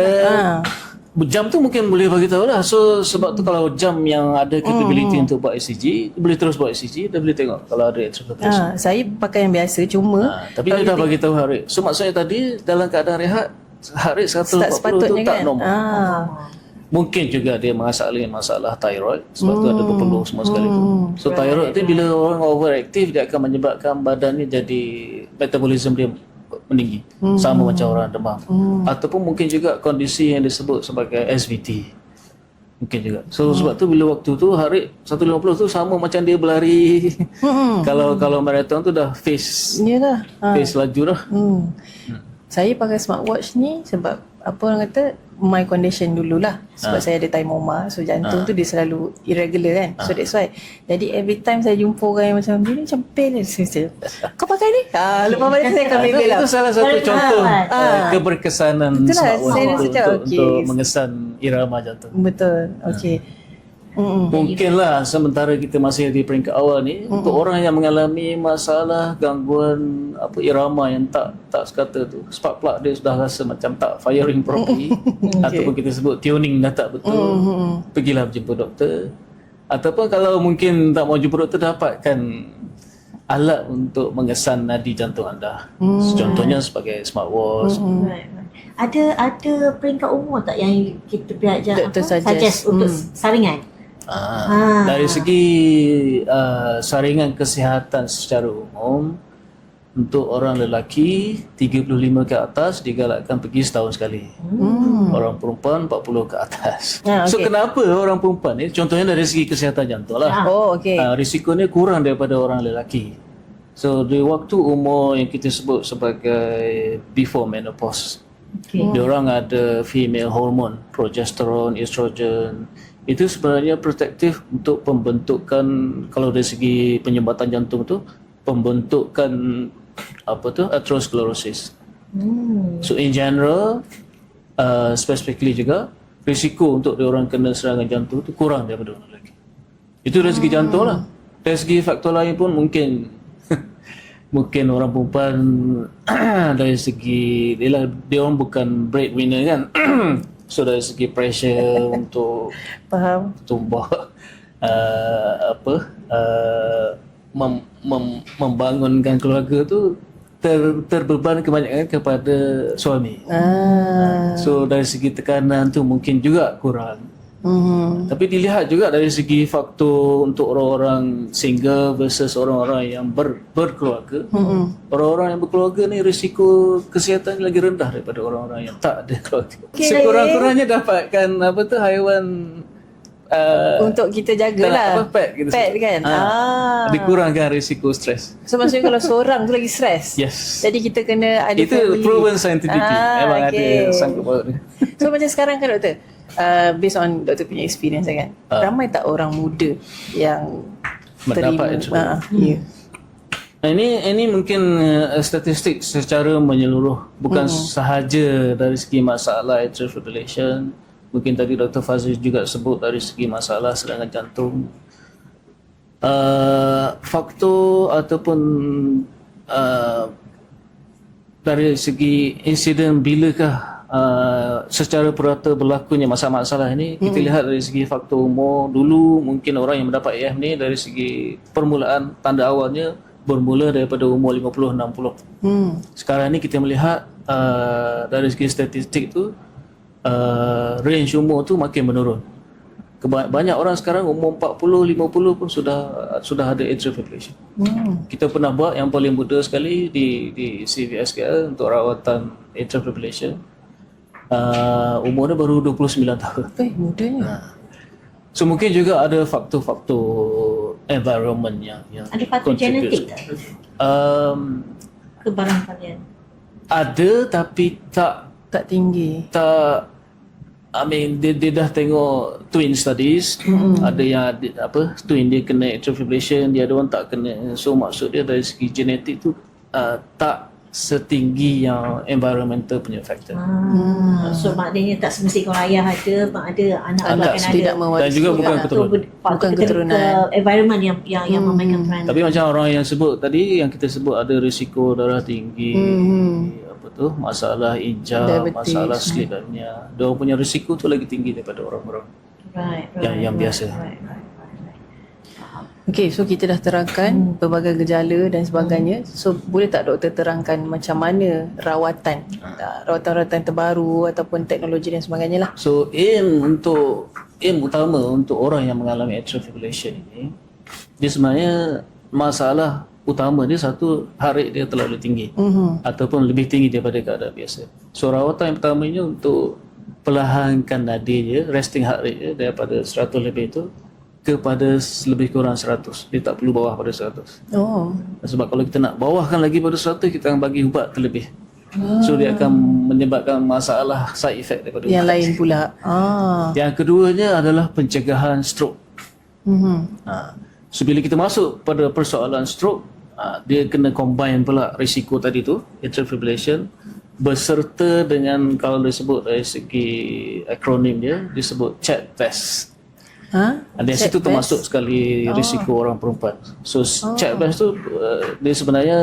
Jam tu mungkin boleh bagi tahu lah. So sebab tu kalau jam yang ada capability untuk buat ECG, boleh terus buat ECG, dia boleh tengok kalau ada atrial fibrillation. Saya pakai yang biasa, cuma tapi dia dah bagi tahu heart rate. So maksudnya tadi dalam keadaan rehat, heart rate 140 tu tak kan? normal. Mungkin juga dia masalah thyroid, sebab tu ada berpeluh semua sekali tu. So thyroid tu bila orang overaktif, dia akan menyebabkan badan ni jadi metabolism dia meninggi, sama macam orang demam. Ataupun mungkin juga kondisi yang disebut sebagai SVT, mungkin juga. So sebab tu bila waktu tu heart rate 150 tu sama macam dia berlari. Kalau marathon tu dah face laju dah. Saya pakai smartwatch ni sebab apa orang kata, my condition dululah. Sebab saya ada thymoma. So jantung tu dia selalu irregular kan. So that's why. Jadi every time saya jumpa orang yang macam dia ni macam pain je. Saya, kau pakai ni? Lepas balik saya akan beli lah. Itu salah satu contoh keberkesanan Itulah, smartwatch saya rasa macam, untuk mengesan irama jantung. Betul. Okay. Mungkinlah sementara kita masih di peringkat awal ni, untuk orang yang mengalami masalah gangguan irama yang tak sekata tu, spark plug dia sudah rasa macam tak firing properly, ataupun kita sebut tuning dah tak betul, pergilah berjumpa doktor. Ataupun kalau mungkin tak mau jumpa doktor, dapatkan alat untuk mengesan nadi jantung anda. Contohnya sebagai smartwatch. Right. Ada peringkat umur tak yang kita pihak Doktor suggest. untuk saringan? Dari segi saringan kesihatan secara umum, untuk orang lelaki 35 ke atas digalakkan pergi setahun sekali. Orang perempuan 40 ke atas. So kenapa orang perempuan ni, contohnya dari segi kesihatan jantung lah, risikonya kurang daripada orang lelaki. So di waktu umur yang kita sebut sebagai before menopause, diorang ada female hormone, progesterone, estrogen. Itu sebenarnya protektif untuk pembentukan, kalau dari segi penyumbatan jantung tu, pembentukan atherosclerosis. So in general, specifically juga, risiko untuk diorang kena serangan jantung tu kurang daripada orang lelaki. Itu dari segi jantung lah. Dari segi faktor lain pun mungkin mungkin orang perempuan dari segi dia orang bukan breadwinner kan. So dari segi pressure untuk tumbuh membangunkan keluarga tu terbeban kebanyakan kepada suami. So dari segi tekanan tu mungkin juga kurang. Tapi dilihat juga dari segi faktor untuk orang-orang single versus orang-orang yang berkeluarga. Orang-orang yang berkeluarga ni risiko kesihatan lagi rendah daripada orang-orang yang tak ada keluarga. Sekurang-kurangnya dapatkan haiwan untuk kita jagalah. Pet kita pet kan. Dikurangkan risiko stres. So maksudnya kalau seorang tu lagi stres. Yes. Jadi kita kena ada itu family. Proven scientifically. Memang ada sangkut paut dia. So macam sekarang kan doktor, based on doktor punya experience kan, ramai tak orang muda yang mendapat terima ini mungkin statistik secara menyeluruh, bukan sahaja dari segi masalah atrial fibrillation. Mungkin tadi Dr. Fazil juga sebut dari segi masalah serangan jantung. Faktor ataupun dari segi insiden bilakah secara purata berlakunya masalah-masalah ini, kita lihat dari segi faktor umur. Dulu mungkin orang yang mendapat AF ni dari segi permulaan, tanda awalnya bermula daripada umur 50-60. Sekarang ni kita melihat dari segi statistik tu, range umur tu makin menurun. Banyak orang sekarang umur 40-50 pun sudah ada atrial fibrillation. Kita pernah buat yang paling muda sekali di CVS KL untuk rawatan atrial fibrillation. Umurnya baru 29 tahun. Mudanya. So mungkin juga ada faktor-faktor environment yang ada faktor genetik tak? Kebarangkalian. Ada tapi tak tinggi. Dia dah tengok twin studies. Ada yang twin dia kena atrial fibrillation, dia ada orang tak kena. So maksud dia dari segi genetik tu tak setinggi yang environmental punya factor. So maknanya tak semesti kalau ayah ada, mak ada, anak akan ada. Dan juga bukan keturunan. Bukan keturunan. Environment yang memainkan peran. Tapi macam orang yang sebut tadi, yang kita sebut ada risiko darah tinggi, masalah injap, masalah sleep apnea. Dia punya risiko tu lagi tinggi daripada orang-orang yang biasa. Okey, so kita dah terangkan pelbagai gejala dan sebagainya. So boleh tak doktor terangkan macam mana rawatan terbaru ataupun teknologi dan sebagainya lah. So aim utama untuk orang yang mengalami atrial fibrillation ini, dia sebenarnya masalah utama dia satu, heart rate dia terlalu tinggi ataupun lebih tinggi daripada keadaan biasa. So rawatan yang pertamanya untuk perlahankan nadi dia, resting heart rate dia daripada 100 lebih itu kepada lebih kurang 100. Dia tak perlu bawah pada 100. Sebab kalau kita nak bawahkan lagi pada 100, kita akan bagi ubat terlebih. So dia akan menyebabkan masalah side effect daripada Yang ubat. lain pula. Yang keduanya adalah pencegahan stroke. So bila kita masuk pada persoalan stroke, dia kena combine pula risiko tadi tu, atrial fibrillation, berserta dengan kalau disebut dari segi akronim dia disebut CHED test. Dari situ termasuk sekali risiko orang perempuan. So CHED test tu dia sebenarnya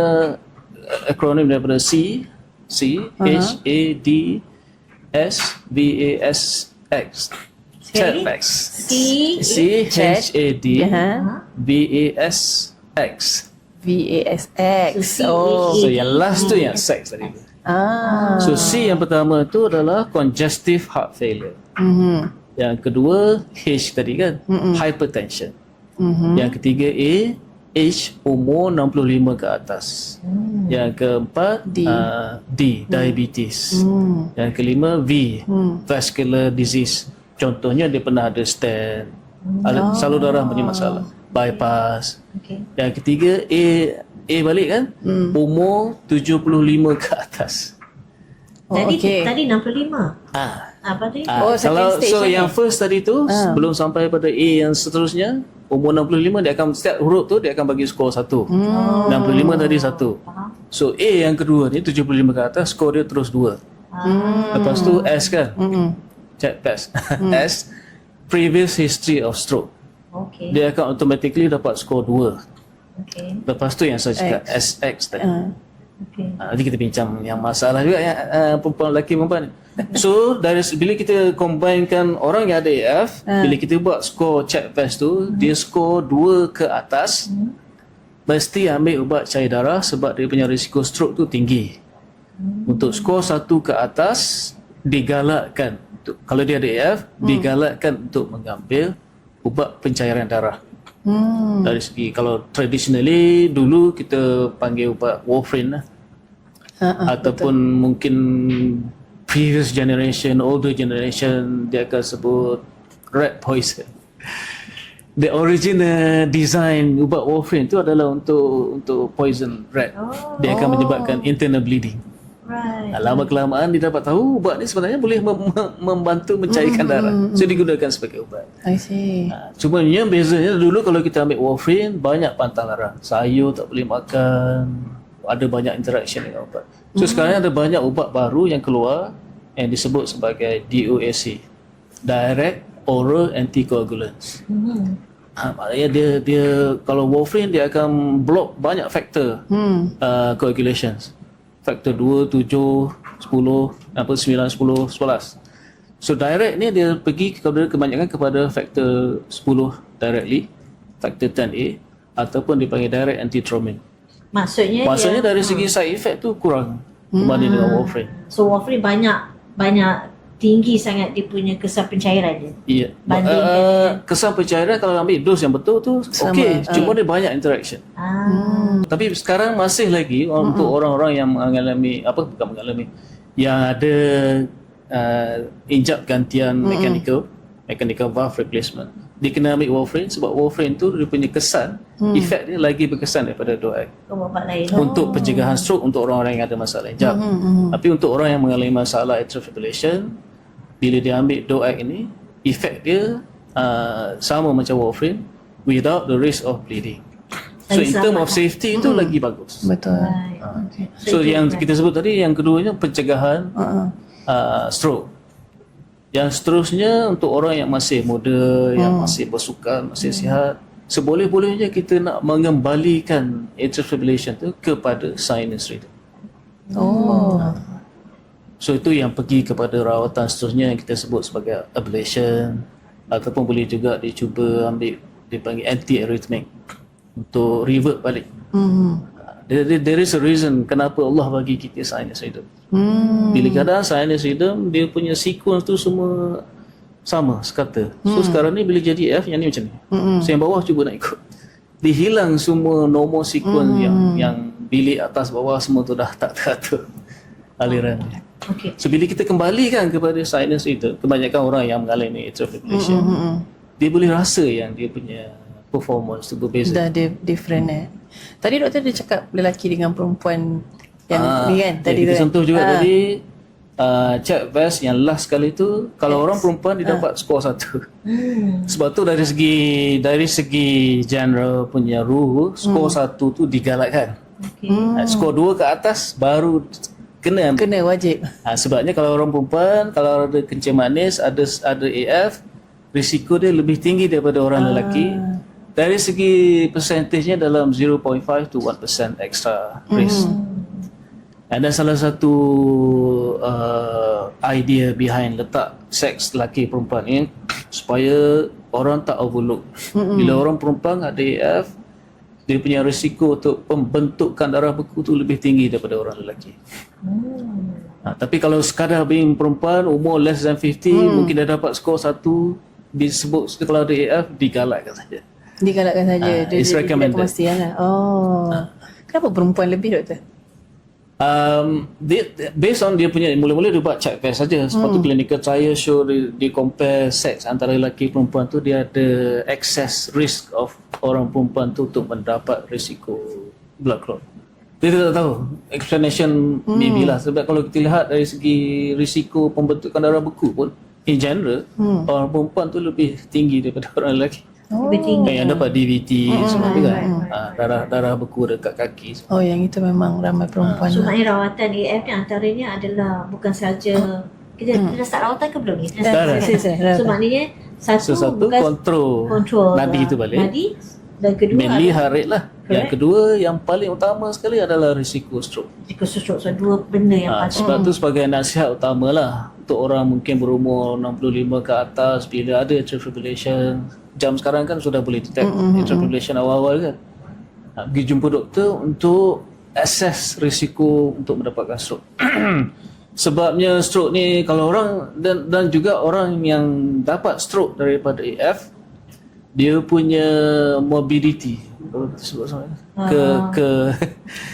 akronim daripada CHADVASX. CHED test. CHADVASX. VASX. So yang last tu yang sex tadi. So C yang pertama tu adalah congestive heart failure. Yang kedua H tadi kan, hypertension. Yang ketiga H, umur 65 ke atas. Yang keempat D, diabetes. Yang kelima V, vascular disease. Contohnya dia pernah ada stent, salur darah punya masalah, bypass. Yang ketiga A balik kan, umur 75 ke atas. Tadi 65. Apa tadi? Kalau second stage so ni. yang first tadi tu belum sampai pada A yang seterusnya, umur 65 dia akan setiap huruf tu dia akan bagi skor 1. 65 tadi 1. So A yang kedua ni 75 ke atas, skor dia terus 2. Lepas tu S kan. Check test. S, previous history of stroke. Dia akan automatically dapat skor 2. Lepas tu yang saya cakap SX tadi. Nanti kita bincang yang masalah juga yang perempuan lelaki perempuan ni. So dari bila kita combinekan orang yang ada AF, bila kita buat skor check test tu, dia skor 2 ke atas, mesti ambil ubat cair darah sebab dia punya risiko stroke tu tinggi. Untuk skor 1 ke atas, digalakkan kalau dia ada AF, digalakkan untuk mengambil ubat pencairan darah. Dari segi kalau traditionally dulu kita panggil ubat warfarin lah. Ataupun mungkin previous generation, older generation dia akan sebut rat poison. The original design ubat warfarin tu adalah untuk poison rat. Dia akan menyebabkan internal bleeding. Lama kelamaan dia dapat tahu ubat ni sebenarnya boleh membantu mencairkan darah. So digunakan sebagai ubat. I see. Cuma yang bezanya dulu kalau kita ambil warfarin banyak pantang larang. Sayur tak boleh makan, ada banyak interaction dengan ubat. So sekarang ada banyak ubat baru yang keluar yang disebut sebagai DOAC, Direct Oral Anticoagulants. Maknanya dia kalau warfarin dia akan block banyak faktor coagulations. Faktor 2, 7, 10, 9, 10, 11. So direct ni dia pergi kebanyakan kepada faktor 10 directly, faktor 10A, ataupun dipanggil direct antithrombin. Maksudnya dari segi side effect tu kurang berbanding dengan warfarin. So warfarin banyak tinggi sangat dia punya kesan pencairan dia. Iya. Kesan pencairan kalau ambil dos yang betul tu okey, cuma dia banyak interaction. Tapi sekarang masih lagi untuk orang-orang yang mengalami yang ada injap gantian mechanical valve replacement. Dia kena ambil warfarin sebab warfarin tu dia punya kesan, efek dia lagi berkesan daripada DOAC. Ubat lain. Untuk pencegahan stroke untuk orang-orang yang ada masalah injap. Tapi untuk orang yang mengalami masalah atrial fibrillation, bila dia ambil DOAC ini, efek dia sama macam warfarin without the risk of bleeding. So in term of safety itu lagi bagus. Betul. So yang kita sebut tadi yang keduanya pencegahan stroke. Yang seterusnya untuk orang yang masih muda, yang masih bersukan, masih sihat, seboleh-bolehnya kita nak mengembalikan atrial fibrillation tu kepada sinus rhythm. So itu yang pergi kepada rawatan seterusnya yang kita sebut sebagai ablation, ataupun boleh juga dicuba ambil dipanggil anti-arrhythmic untuk revert balik. There is a reason kenapa Allah bagi kita sinus rhythm. Bila kadang sinus rhythm dia punya sequence tu semua sama sekata. So sekarang ni bila jadi F yang ni macam ni. So yang bawah cuba nak ikut. Dia hilang semua normal sequence yang bilik atas bawah semua tu dah tak teratur aliran dia. So bila kita kembalikan kepada sinus rhythm, kebanyakan orang yang mengalami atrial fibrillation, dia boleh rasa yang dia punya performance tu berbeza. Dah different Tadi doktor dia cakap lelaki dengan perempuan Yang ni kan tadi kita tu. sentuh juga tadi check vest yang last kali tu, kalau orang perempuan dia dapat skor 1. Sebab tu dari segi general punya rule, skor 1 tu digalakkan. Skor 2 ke atas baru kena ambil. Kena wajib. Sebabnya kalau orang perempuan, kalau ada kencing manis, ada AF, risiko dia lebih tinggi daripada orang lelaki. Dari segi persentasenya dalam 0.5 to 1% extra risk. Dan salah satu idea behind letak seks lelaki perempuan ni supaya orang tak overlook. Bila orang perempuan ada AF, dia punya risiko untuk pembentukan darah beku tu lebih tinggi daripada orang lelaki. Tapi kalau sekadar being perempuan umur less than 50, mungkin dah dapat skor 1, disebut kalau ada AF, digalakkan saja. Digalakkan saja. It's recommended. Dia pastian lah. Kenapa perempuan lebih, doktor? Based on dia punya, mula-mula dia buat check vest saja. Sebab tu clinical trial show dia compare seks antara lelaki perempuan tu, dia ada excess risk of orang perempuan tu untuk mendapat risiko blood clot. Kita tak tahu explanation maybe lah. Sebab kalau kita lihat dari segi risiko pembentukan darah beku pun in general, orang perempuan tu lebih tinggi daripada orang lelaki. Lebih tinggi. Yang dapat DVT semua tu kan. Darah beku dekat kaki. Yang itu memang ramai perempuan. So maknanya rawatan AF ni antaranya adalah bukan sahaja kita dah start rawatan ke belum ni? So maknanya satu kontrol nadi tu balik. Nadi, dan kedua mainly heart rate lah. Yang kedua yang paling utama sekali adalah risiko stroke. Risiko stroke. So dua benda yang paling. Sebab tu sebagai nasihat utamalah untuk orang mungkin berumur 65 ke atas, bila ada atrial fibrillation, jam sekarang kan sudah boleh detect atrial fibrillation awal-awal kan. Pergi jumpa doktor untuk assess risiko untuk mendapatkan stroke. Sebabnya stroke ni kalau orang dan juga orang yang dapat stroke daripada AF, dia punya morbidity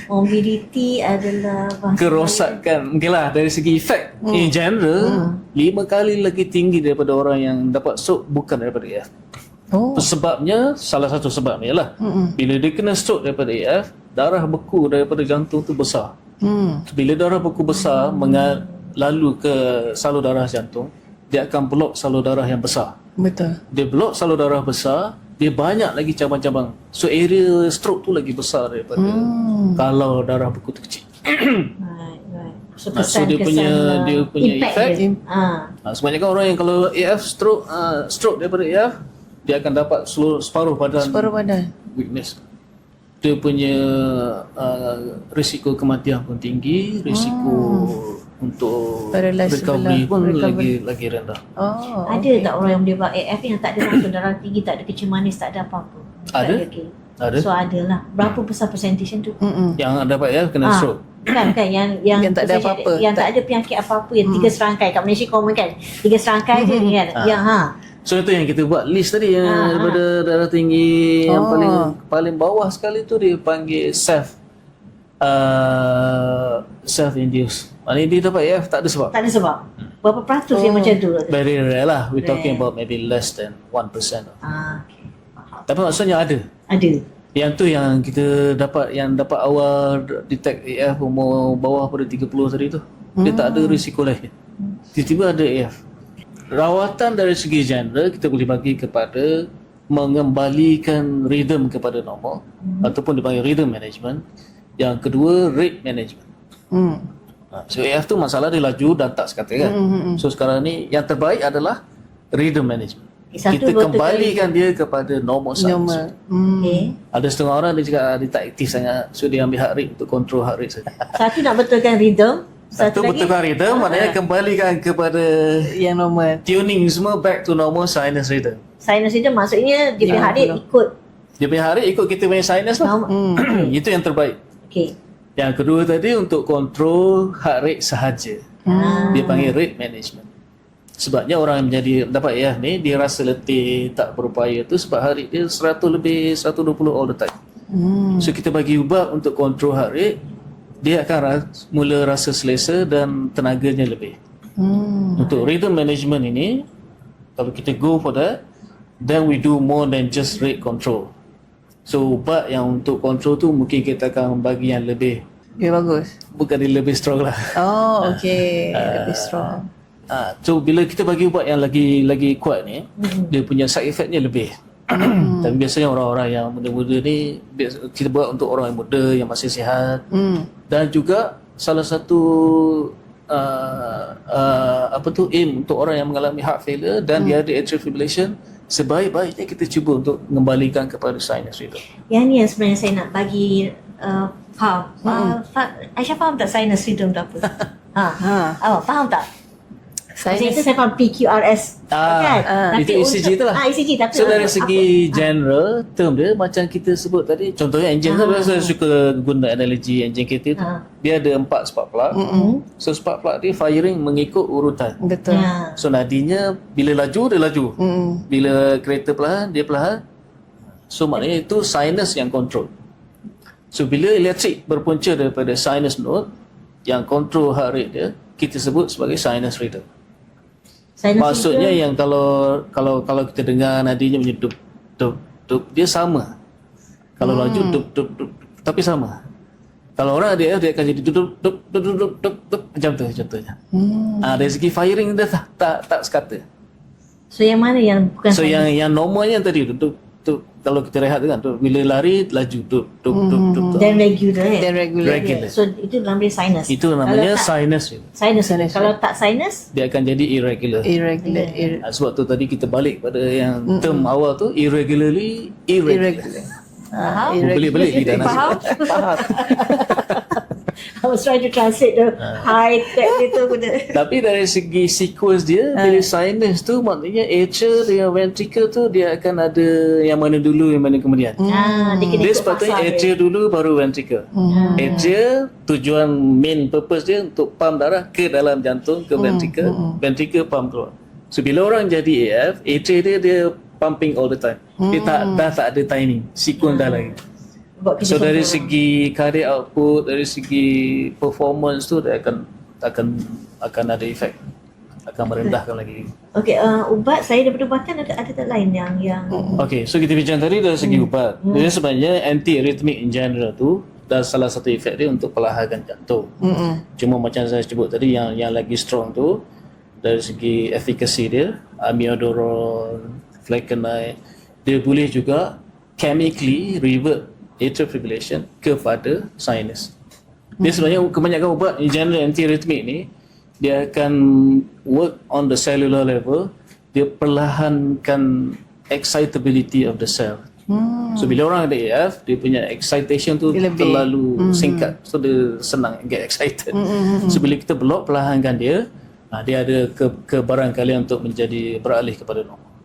morbidity adalah kerosakan mungkin lah dari segi efek in general 5 kali lagi tinggi daripada orang yang dapat stroke bukan daripada AF. Sebabnya, salah satu sebabnya lah bila dia kena stroke daripada AF, darah beku daripada jantung tu besar. Bila darah beku besar lalu ke salur darah jantung, dia akan blok salur darah yang besar. Betul. Dia blok salur darah besar, dia banyak lagi cabang-cabang. So area stroke tu lagi besar daripada kalau darah beku tu kecil. So, So dia punya efek. Sebenarnya kan orang yang kalau AF stroke daripada AF, dia akan dapat separuh badan weakness. Dia punya risiko kematian pun tinggi, risiko untuk recovery pun lagi rendah. Ada tak orang yang boleh buat AF yang tak ada langsung darah tinggi, tak ada kencing manis, tak ada apa-apa? Ada. So ada lah. Berapa besar percentage tu? Yang dapat AF kena stroke. Kan yang tak ada apa-apa, yang tak ada penyakit apa-apa, yang 3 serangkai kat Malaysia common kan, 3 serangkai je ni kan. So itu yang kita buat list tadi yang daripada darah tinggi yang paling bawah sekali tu dia panggil self-induced. Maknanya dia dapat AF tak ada sebab. Tak ada sebab. Berapa peratus yang macam tu? Very rare lah. We're talking about maybe less than 1%. Okay. Tapi maksudnya ada. Ada. Yang tu yang kita dapat awal detect AF umur bawah pada 30 tadi tu. Dia tak ada risiko lain. Tiba-tiba ada AF. Rawatan dari segi general kita boleh bagi kepada mengembalikan rhythm kepada normal ataupun dipanggil rhythm management. Yang kedua rate management. So AF tu masalah dia laju dan tak sekata kan. So sekarang ni yang terbaik adalah rhythm management. Kita kembalikan dia kepada normal size. Ada setengah orang dia cakap dia tak aktif sangat, so dia ambil heart rate untuk control heart rate saja. Satu nak betulkan rhythm, satu betulkan rhythm, maknanya kembalikan kepada yang normal. Tuning semua back to normal sinus rhythm. Sinus rhythm maksudnya dia punya heart rate ikut. Dia punya heart rate ikut kita punya sinus lah. Itu yang terbaik. Yang kedua tadi untuk control heart rate sahaja. Dia panggil rate management. Sebabnya orang yang dapat AF ni, dia rasa letih, tak berupaya tu sebab heart rate dia 100 lebih, 120 all the time. So kita bagi ubat untuk control heart rate, dia akan mula rasa selesa dan tenaganya lebih. Untuk rhythm management ini, kalau kita go for that, then we do more than just rate control. So ubat yang untuk control tu mungkin kita akan bagi yang lebih Lebih bagus. Bukan dia lebih strong lah. Oh, okay. Lebih strong. So bila kita bagi ubat yang lagi kuat ni, dia punya side effectnya lebih. Tapi biasanya orang-orang yang muda-muda ni kita buat untuk orang yang muda yang masih sihat. Dan juga salah satu aim untuk orang yang mengalami heart failure dan dia ada atrial fibrillation, sebaik-baiknya kita cuba untuk mengembalikan kepada sinus rhythm. Yang ni yang sebenarnya saya nak bagi faham. Aisyah faham tak sinus rhythm tu apa? Faham tak? Maksudnya itu saya faham PQRS kan? Itu ECG tu lah. ECG tapi So dari segi general term dia macam kita sebut tadi, contohnya enjin tu saya suka guna analogi enjin kereta tu. Dia ada 4 spark plug. So spark plug dia firing mengikut urutan. Betul. So nadinya bila laju dia laju. Bila kereta perlahan dia perlahan. So maknanya itu sinus yang control. So bila elektrik berpunca daripada sinus node yang control heart rate dia, kita sebut sebagai sinus rhythm. Maksudnya yang kalau kita dengar nadinya bunyi dup dup dup, dia sama. Kalau laju dup dup dup tapi sama. Kalau orang dia akan jadi dup dup dup dup dup dup macam tu contohnya. Dari segi firing dia tak sekata. So yang mana yang bukan So yang normalnya tadi dup dup, kalau kita rehat tu kan, bila lari laju dup dup dup dup. dan regular Dan regular. So itu dalam dia sinus. Itu namanya sinus. Sinus. Kalau tak sinus Dia akan jadi irregular. Sebab tu tadi kita balik pada yang term awal tu, irregularly irregular. Belit-belit lidah nasi. Faham. I was trying to translate the high tech itu benda. Tapi dari segi sequence dia, bila sinus tu maknanya atrial dengan ventricle tu dia akan ada yang mana dulu yang mana kemudian. Dia sepatutnya atrial dulu baru ventricle. Atrial tujuan main purpose dia untuk pump darah ke dalam jantung ke ventricle, ventricle pump keluar. So bila orang jadi AF, atrial dia pumping all the time. Dia tak ada timing, sequence dah lagi. So dari segi cardiac output, dari segi performance tu dia akan ada efek, akan merendahkan lagi. Okey, ubat saya daripada ubatan ada tak lain yang Okey, so kita bincang tadi dari segi ubat. Jadi sebenarnya anti-arrhythmic in general tu dan salah satu efek dia untuk perlahankan jantung. Cuma macam saya sebut tadi yang lagi strong tu dari segi efficacy dia, amiodarone, flecainide, dia boleh juga chemically revert atrial fibrillation kepada sinus. Dia sebenarnya kebanyakan ubat in general anti-arrhythmic ni dia akan work on the cellular level, dia perlahankan excitability of the cell. So bila orang ada AF, dia punya excitation tu terlalu singkat, so dia senang get excited. So bila kita block perlahankan dia, dia ada kebarangkalian untuk menjadi beralih kepada normal.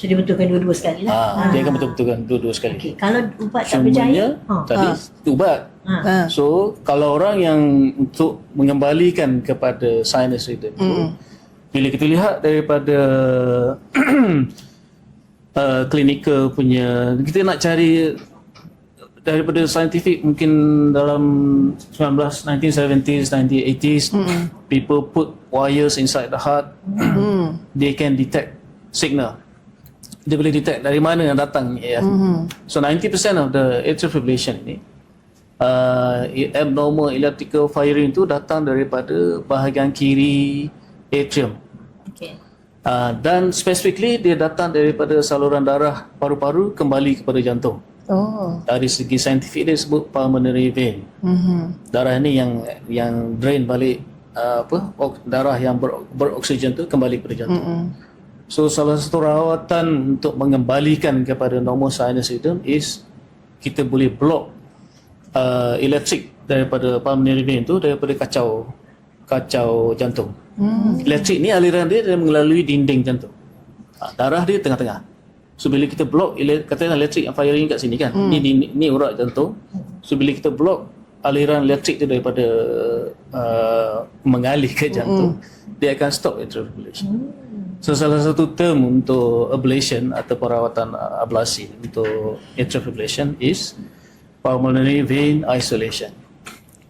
So dia betulkan dua-dua sekali lah. Dia akan betul-betulkan dua-dua sekali. Okay. Kalau ubat tak berjaya, tadi ubat. So kalau orang yang untuk mengembalikan kepada sinus rhythm tu, bila kita lihat daripada clinical punya, kita nak cari daripada scientific, mungkin dalam 1970s, 1980s, people put wires inside the heart. They can detect signal. Dia boleh detect dari mana yang datang AF. So 90% of the atrial fibrillation ini abnormal electrical firing tu datang daripada bahagian kiri atrium. Dan specifically dia datang daripada saluran darah paru-paru kembali kepada jantung. Dari segi saintifik dia sebut pulmonary vein. Darah ni yang drain balik darah yang beroksigen tu kembali kepada jantung. So salah satu rawatan untuk mengembalikan kepada normal sinus rhythm is kita boleh block elektrik daripada pulmonary vein tu, daripada kacau jantung. Elektrik ni aliran dia melalui dinding jantung. Darah dia tengah-tengah. So bila kita block, katakanlah elektrik yang firing kat sini kan, ni urat jantung. So bila kita block aliran elektrik tu daripada mengalir ke jantung, dia akan stop atrial fibrillation. So salah satu term untuk ablation atau perawatan ablasi untuk atrial fibrillation is pulmonary vein isolation.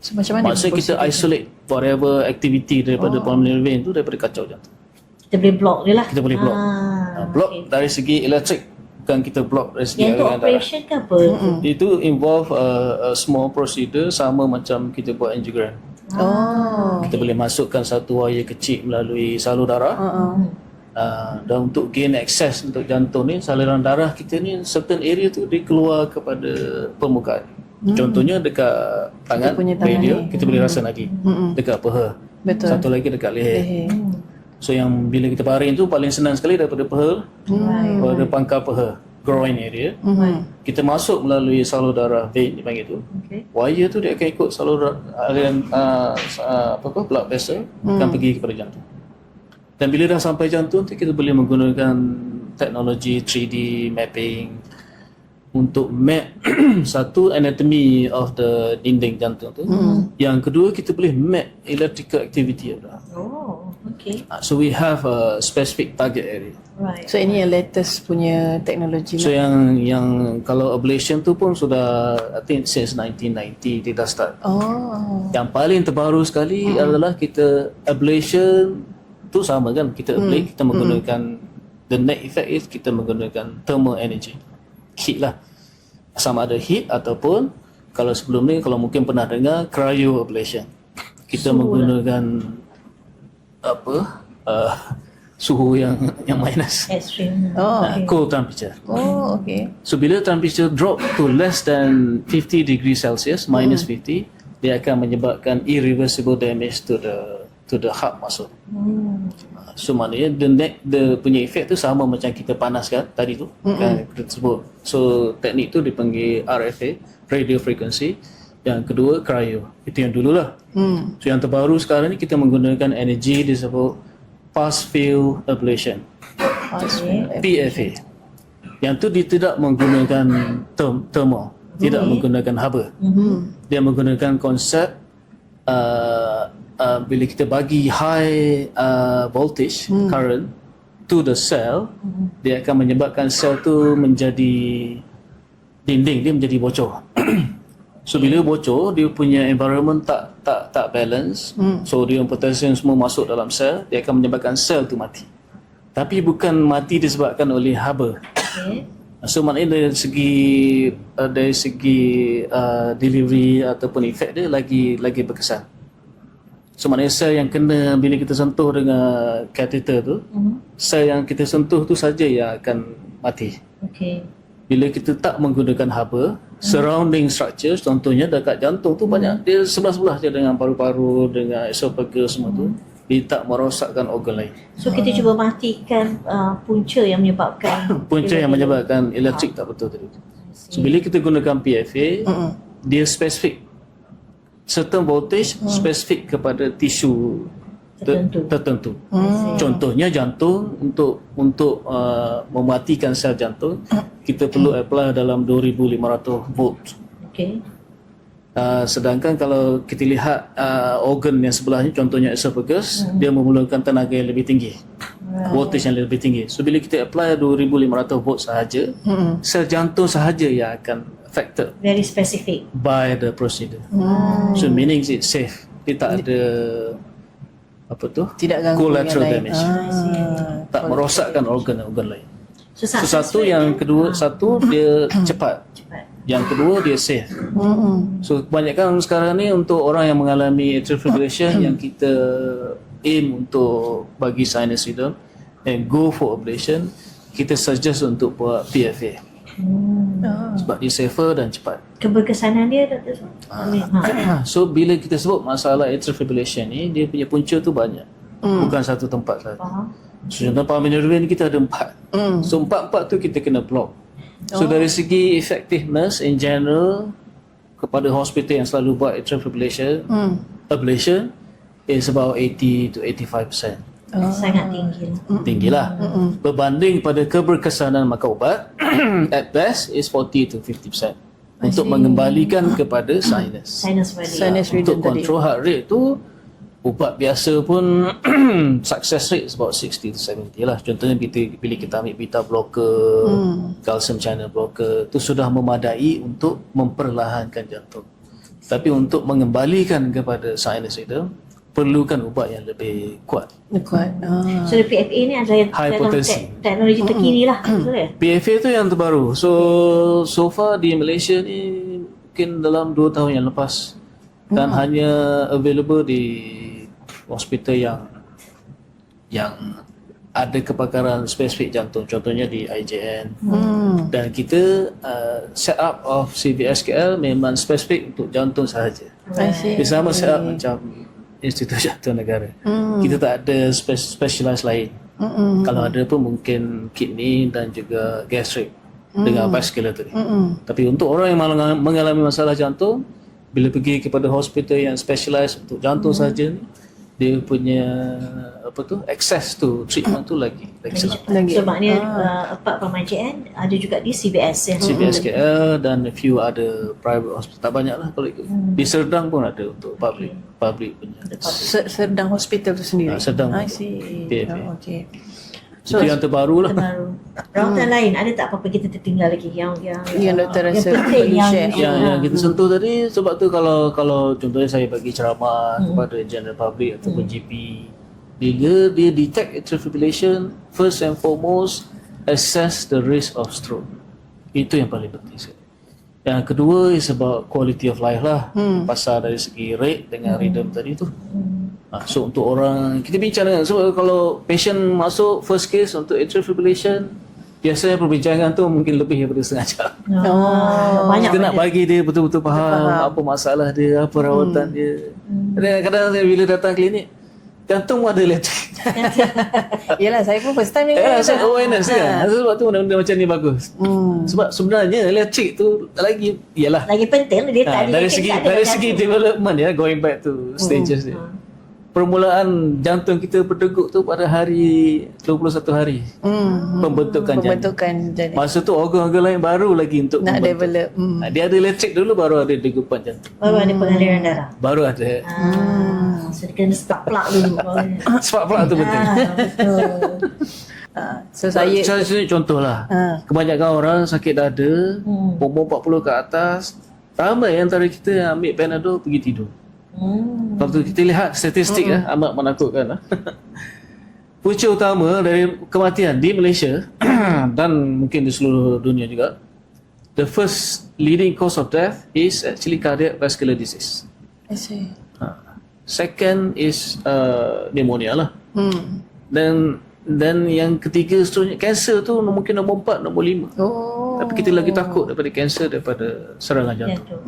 So macam mana? Maksudnya kita isolate whatever activity daripada pulmonary vein tu daripada kacau jantung. Kita boleh block dia lah. Kita boleh block. Block dari segi elektrik bukan kita block dari segi Yang tu aliran darah. operation ke apa? Itu involve a small procedure sama macam kita buat angiogram. Kita boleh masukkan satu wire kecil melalui salur darah. Dan untuk gain access untuk jantung ni, saluran darah kita ni certain area tu dia keluar kepada permukaan. Contohnya dekat tangan, punya tangan radio, ni. kita boleh rasa lagi. Dekat peha. Betul. Satu lagi dekat leher. So yang bila kita baring tu paling senang sekali daripada peha, pada pangkal peha, groin area. Kita masuk melalui salur darah vein dipanggil tu. Okay. Wire tu dia akan ikut salur aliran blood vessel akan pergi kepada jantung. Dan bila dah sampai jantung tu kita boleh menggunakan teknologi 3D mapping untuk map satu anatomy of the dinding jantung tu. Yang kedua kita boleh map electrical activity of that. Oh, okay. So we have a specific target area. Right. So ini yang latest punya teknologi So lah. yang kalau ablation tu pun sudah I think since 1990 dia dah start. Yang paling terbaru sekali adalah kita ablation tu sama kan, kita ablate, kita menggunakan the net effect is kita menggunakan thermal energy, heat lah, sama ada heat ataupun kalau sebelum ni kalau mungkin pernah dengar cryo ablation, kita menggunakan suhu yang minus, Extreme. cold temperature. Okay. So bila temperature drop to less than 50 degrees Celsius, minus 50, dia akan menyebabkan irreversible damage to the heart muscle. So maknanya the punya efek tu sama macam kita panaskan tadi tu, kan kita sebut. So teknik tu dipanggil RFA, radio frequency. Yang kedua cryo. Itu yang dululah. So yang terbaru sekarang ni kita menggunakan energi disebut pulse field ablation. PFA. Yang tu dia tidak menggunakan thermal, tidak menggunakan haba. Dia menggunakan konsep bila kita bagi high voltage current to the cell, dia akan menyebabkan sel tu menjadi dinding dia menjadi bocor. So bila bocor, dia punya environment tak balance. Sodium, potassium semua masuk dalam sel, dia akan menyebabkan sel tu mati. Tapi bukan mati disebabkan oleh haba. So maknanya dari segi delivery ataupun efek dia lagi berkesan. So maknanya sel yang kena bila kita sentuh dengan catheter tu, sel yang kita sentuh tu saja yang akan mati. Okay. Bila kita tak menggunakan haba, surrounding structure, contohnya dekat jantung tu banyak, dia sebelah-sebelah je dengan paru-paru, dengan esophagus semua tu, dia tak merosakkan organ lain. So kita cuba matikan punca yang menyebabkan Punca yang menyebabkan elektrik tak betul tadi. So bila kita gunakan PFA, dia spesifik certain voltage spesifik kepada tisu tertentu. Contohnya jantung, untuk mematikan sel jantung kita perlu apply dalam 2500 volt. Okay. Sedangkan kalau kita lihat organ yang sebelahnya, contohnya esophagus, dia memerlukan tenaga yang lebih tinggi, voltage yang lebih tinggi. So bila kita apply 2500 volt sahaja, sel jantung sahaja yang akan affected Very specific. by the procedure. So meaning it's safe. Dia tak ada Tidak ganggu collateral yang lain. damage. Tak merosakkan organ-organ lain. So, So satu, yang kedua, satu dia cepat. Yang kedua dia safe. So kebanyakan sekarang ni untuk orang yang mengalami atrial fibrillation yang kita aim untuk bagi sinus rhythm and go for ablation, kita suggest untuk buat PFA. Sebab dia safer dan cepat. Keberkesanan dia Dr. So bila kita sebut masalah atrial fibrillation ni, dia punya punca tu banyak. Bukan satu tempat saja. So contoh pulmonary vein kita ada 4. So 4 tu kita kena block. So dari segi effectiveness in general kepada hospital yang selalu buat atrial fibrillation ablation is about 80 to 85%. Sangat tinggi. Tinggilah. Berbanding pada keberkesanan makan ubat at best is 40 to 50% untuk mengembalikan kepada sinus. Sinus balik. Sinus Untuk rhythm tadi. control heart rate tu ubat biasa pun success rate is about 60 to 70 lah. Contohnya bila kita ambil beta blocker, calcium channel blocker, tu sudah memadai untuk memperlahankan jantung. Tapi untuk mengembalikan kepada sinus rhythm perlukan ubat yang lebih kuat. Kuat. So the PFA ni adalah High dalam potensi. teknologi terkini lah. Betul ya? PFA tu yang terbaru. So far di Malaysia ni mungkin dalam 2 tahun yang lepas dan hanya available di hospital yang ada kepakaran spesifik jantung, contohnya di IJN. Dan kita set up of CVSKL memang spesifik untuk jantung sahaja. I see. Dia sama set up macam Institut Jantung Negara. Kita tak ada specialize lain. Kalau ada pun mungkin kidney dan juga gastric dengan vasculatory. Tapi untuk orang yang mengalami masalah jantung, bila pergi kepada hospital yang specialize untuk jantung saja ni, dia punya access to treatment tu lagi senang. So maknanya apart from IJN ada juga di CBS ya. CBSKL dan a few other private hospital. Tak banyak lah kalau ikut. Di Serdang pun ada untuk public punya. Serdang hospital tu sendiri. Serdang. I see. PFA. Okay. Itu yang terbaru lah. Terbaru. Rawatan lain ada tak apa-apa kita tertinggal lagi yang doktor rasa penting perlu yang share? Yang kita sentuh tadi, sebab tu kalau contohnya saya bagi ceramah kepada general public ataupun GP, bila dia detect atrial fibrillation, first and foremost assess the risk of stroke. Itu yang paling penting sekali. Yang kedua is about quality of life lah. Pasal dari segi rate dengan rhythm tadi tu. So untuk orang, kita bincang dengan, so kalau patient masuk first case untuk atrial fibrillation, biasanya perbincangan tu mungkin lebih daripada setengah jam. Banyak Kita nak bagi dia betul-betul faham apa masalah dia, apa rawatan dia. Kadang-kadang bila datang klinik, jantung pun ada elektrik. Yelah, saya pun first time ni. Saya awareness kan. Sebab tu benda-benda macam ni bagus. Sebab sebenarnya elektrik tu lagi penting dia tak ada. Dari segi development ya, going back to stages dia. Permulaan jantung kita berdegup tu pada hari 21 hari. Pembentukan jantung. Masa tu organ-organ lain baru lagi untuk nak develop. Dia ada elektrik dulu, baru ada degupan jantung. Baru ada pengaliran darah. Baru ada. So dia kena spark plug dulu. Spark plug tu betul. Betul. So saya contoh lah. Kebanyakan orang sakit dada, umur 40 ke atas, ramai antara kita yang ambil Panadol pergi tidur. Kalau tu kita lihat statistik amat menakutkan lah. Punca utama dari kematian di Malaysia dan mungkin di seluruh dunia juga, the first leading cause of death is actually cardiac vascular disease. I see. Second is pneumonia lah. Dan yang ketiga seterusnya kanser tu mungkin nombor 4, nombor 5. Tapi kita lagi takut daripada kanser daripada serangan jantung.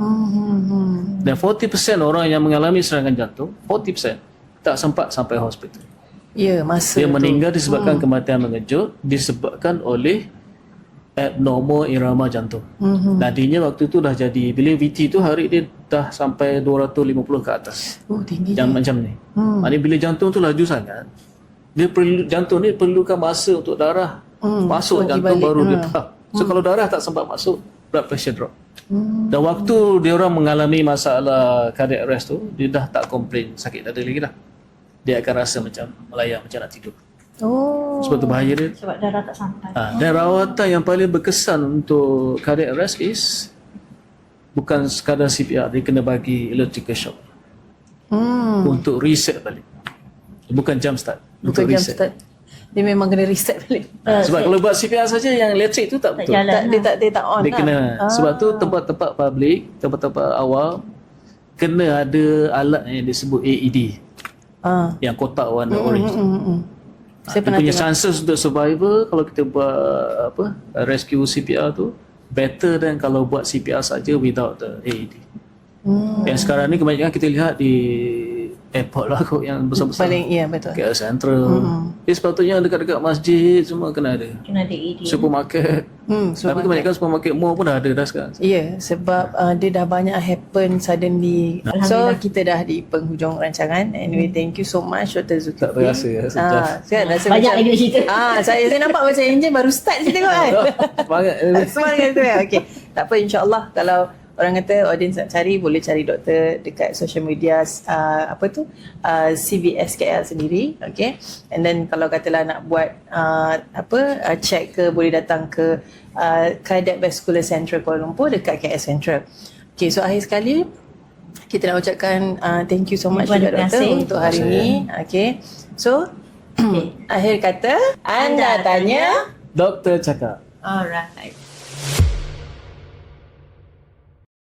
Dan 40% orang yang mengalami serangan jantung, 40% tak sempat sampai hospital. Ya, masa dia meninggal disebabkan kematian mengejut disebabkan oleh abnormal irama jantung. Nadinya waktu tu dah jadi, bila VT tu hari dia dah sampai 250 ke atas. Tinggi. Macam ni. Maknanya bila jantung tu laju sangat, jantung ni perlukan masa untuk darah masuk jantung balik. Baru dia pump. So kalau darah tak sempat masuk, blood pressure drop. Dan waktu dia orang mengalami masalah cardiac arrest tu, dia dah tak komplain sakit dada lagi dah. Dia akan rasa macam melayang, macam nak tidur. Sebab tu bahaya dia. Sebab darah tak sampai. Dan rawatan yang paling berkesan untuk cardiac arrest is bukan sekadar CPR, dia kena bagi electrical shock untuk reset balik. Bukan jump start. Bukan jump start. Dia memang kena reset balik. Sebab kalau buat CPR saja yang elektrik tu tak betul. Dia tak on. Dia kena. Sebab tu tempat-tempat public, tempat-tempat awam kena ada alat yang disebut AED. Yang kotak warna orange. Saya pernah punya chances untuk survival kalau kita buat rescue CPR tu better than kalau buat CPR saja without the AED. Yang sekarang ni kebanyakan kita lihat di airport lah kot yang besar-besar. Paling betul. KL Central. Sepatutnya dekat-dekat masjid semua kena ada. Kena ada AED. Supermarket. Tapi kebanyakan supermarket mall pun dah ada dah sekarang. Ya, sebab dia dah banyak happen suddenly. So kita dah di penghujung rancangan. Anyway, thank you so much Dr. Zulkifli. Tak terasa Banyak lagi nak cerita. Saya nampak macam enjin baru start je tengok kan. Semangat tu ya. Okay. Tak apa, insyaAllah kalau orang kata audience nak cari, boleh cari doktor dekat social media CVSKL sendiri. Okay. And then kalau katalah nak buat check ke, boleh datang ke Cardiac Vascular Central Kuala Lumpur dekat KL Central. Okay, so akhir sekali Kita nak ucapkan thank you so much Terima juga doktor kasih. untuk hari ini. Okay. So, akhir kata, anda tanya. Doktor cakap. Alright.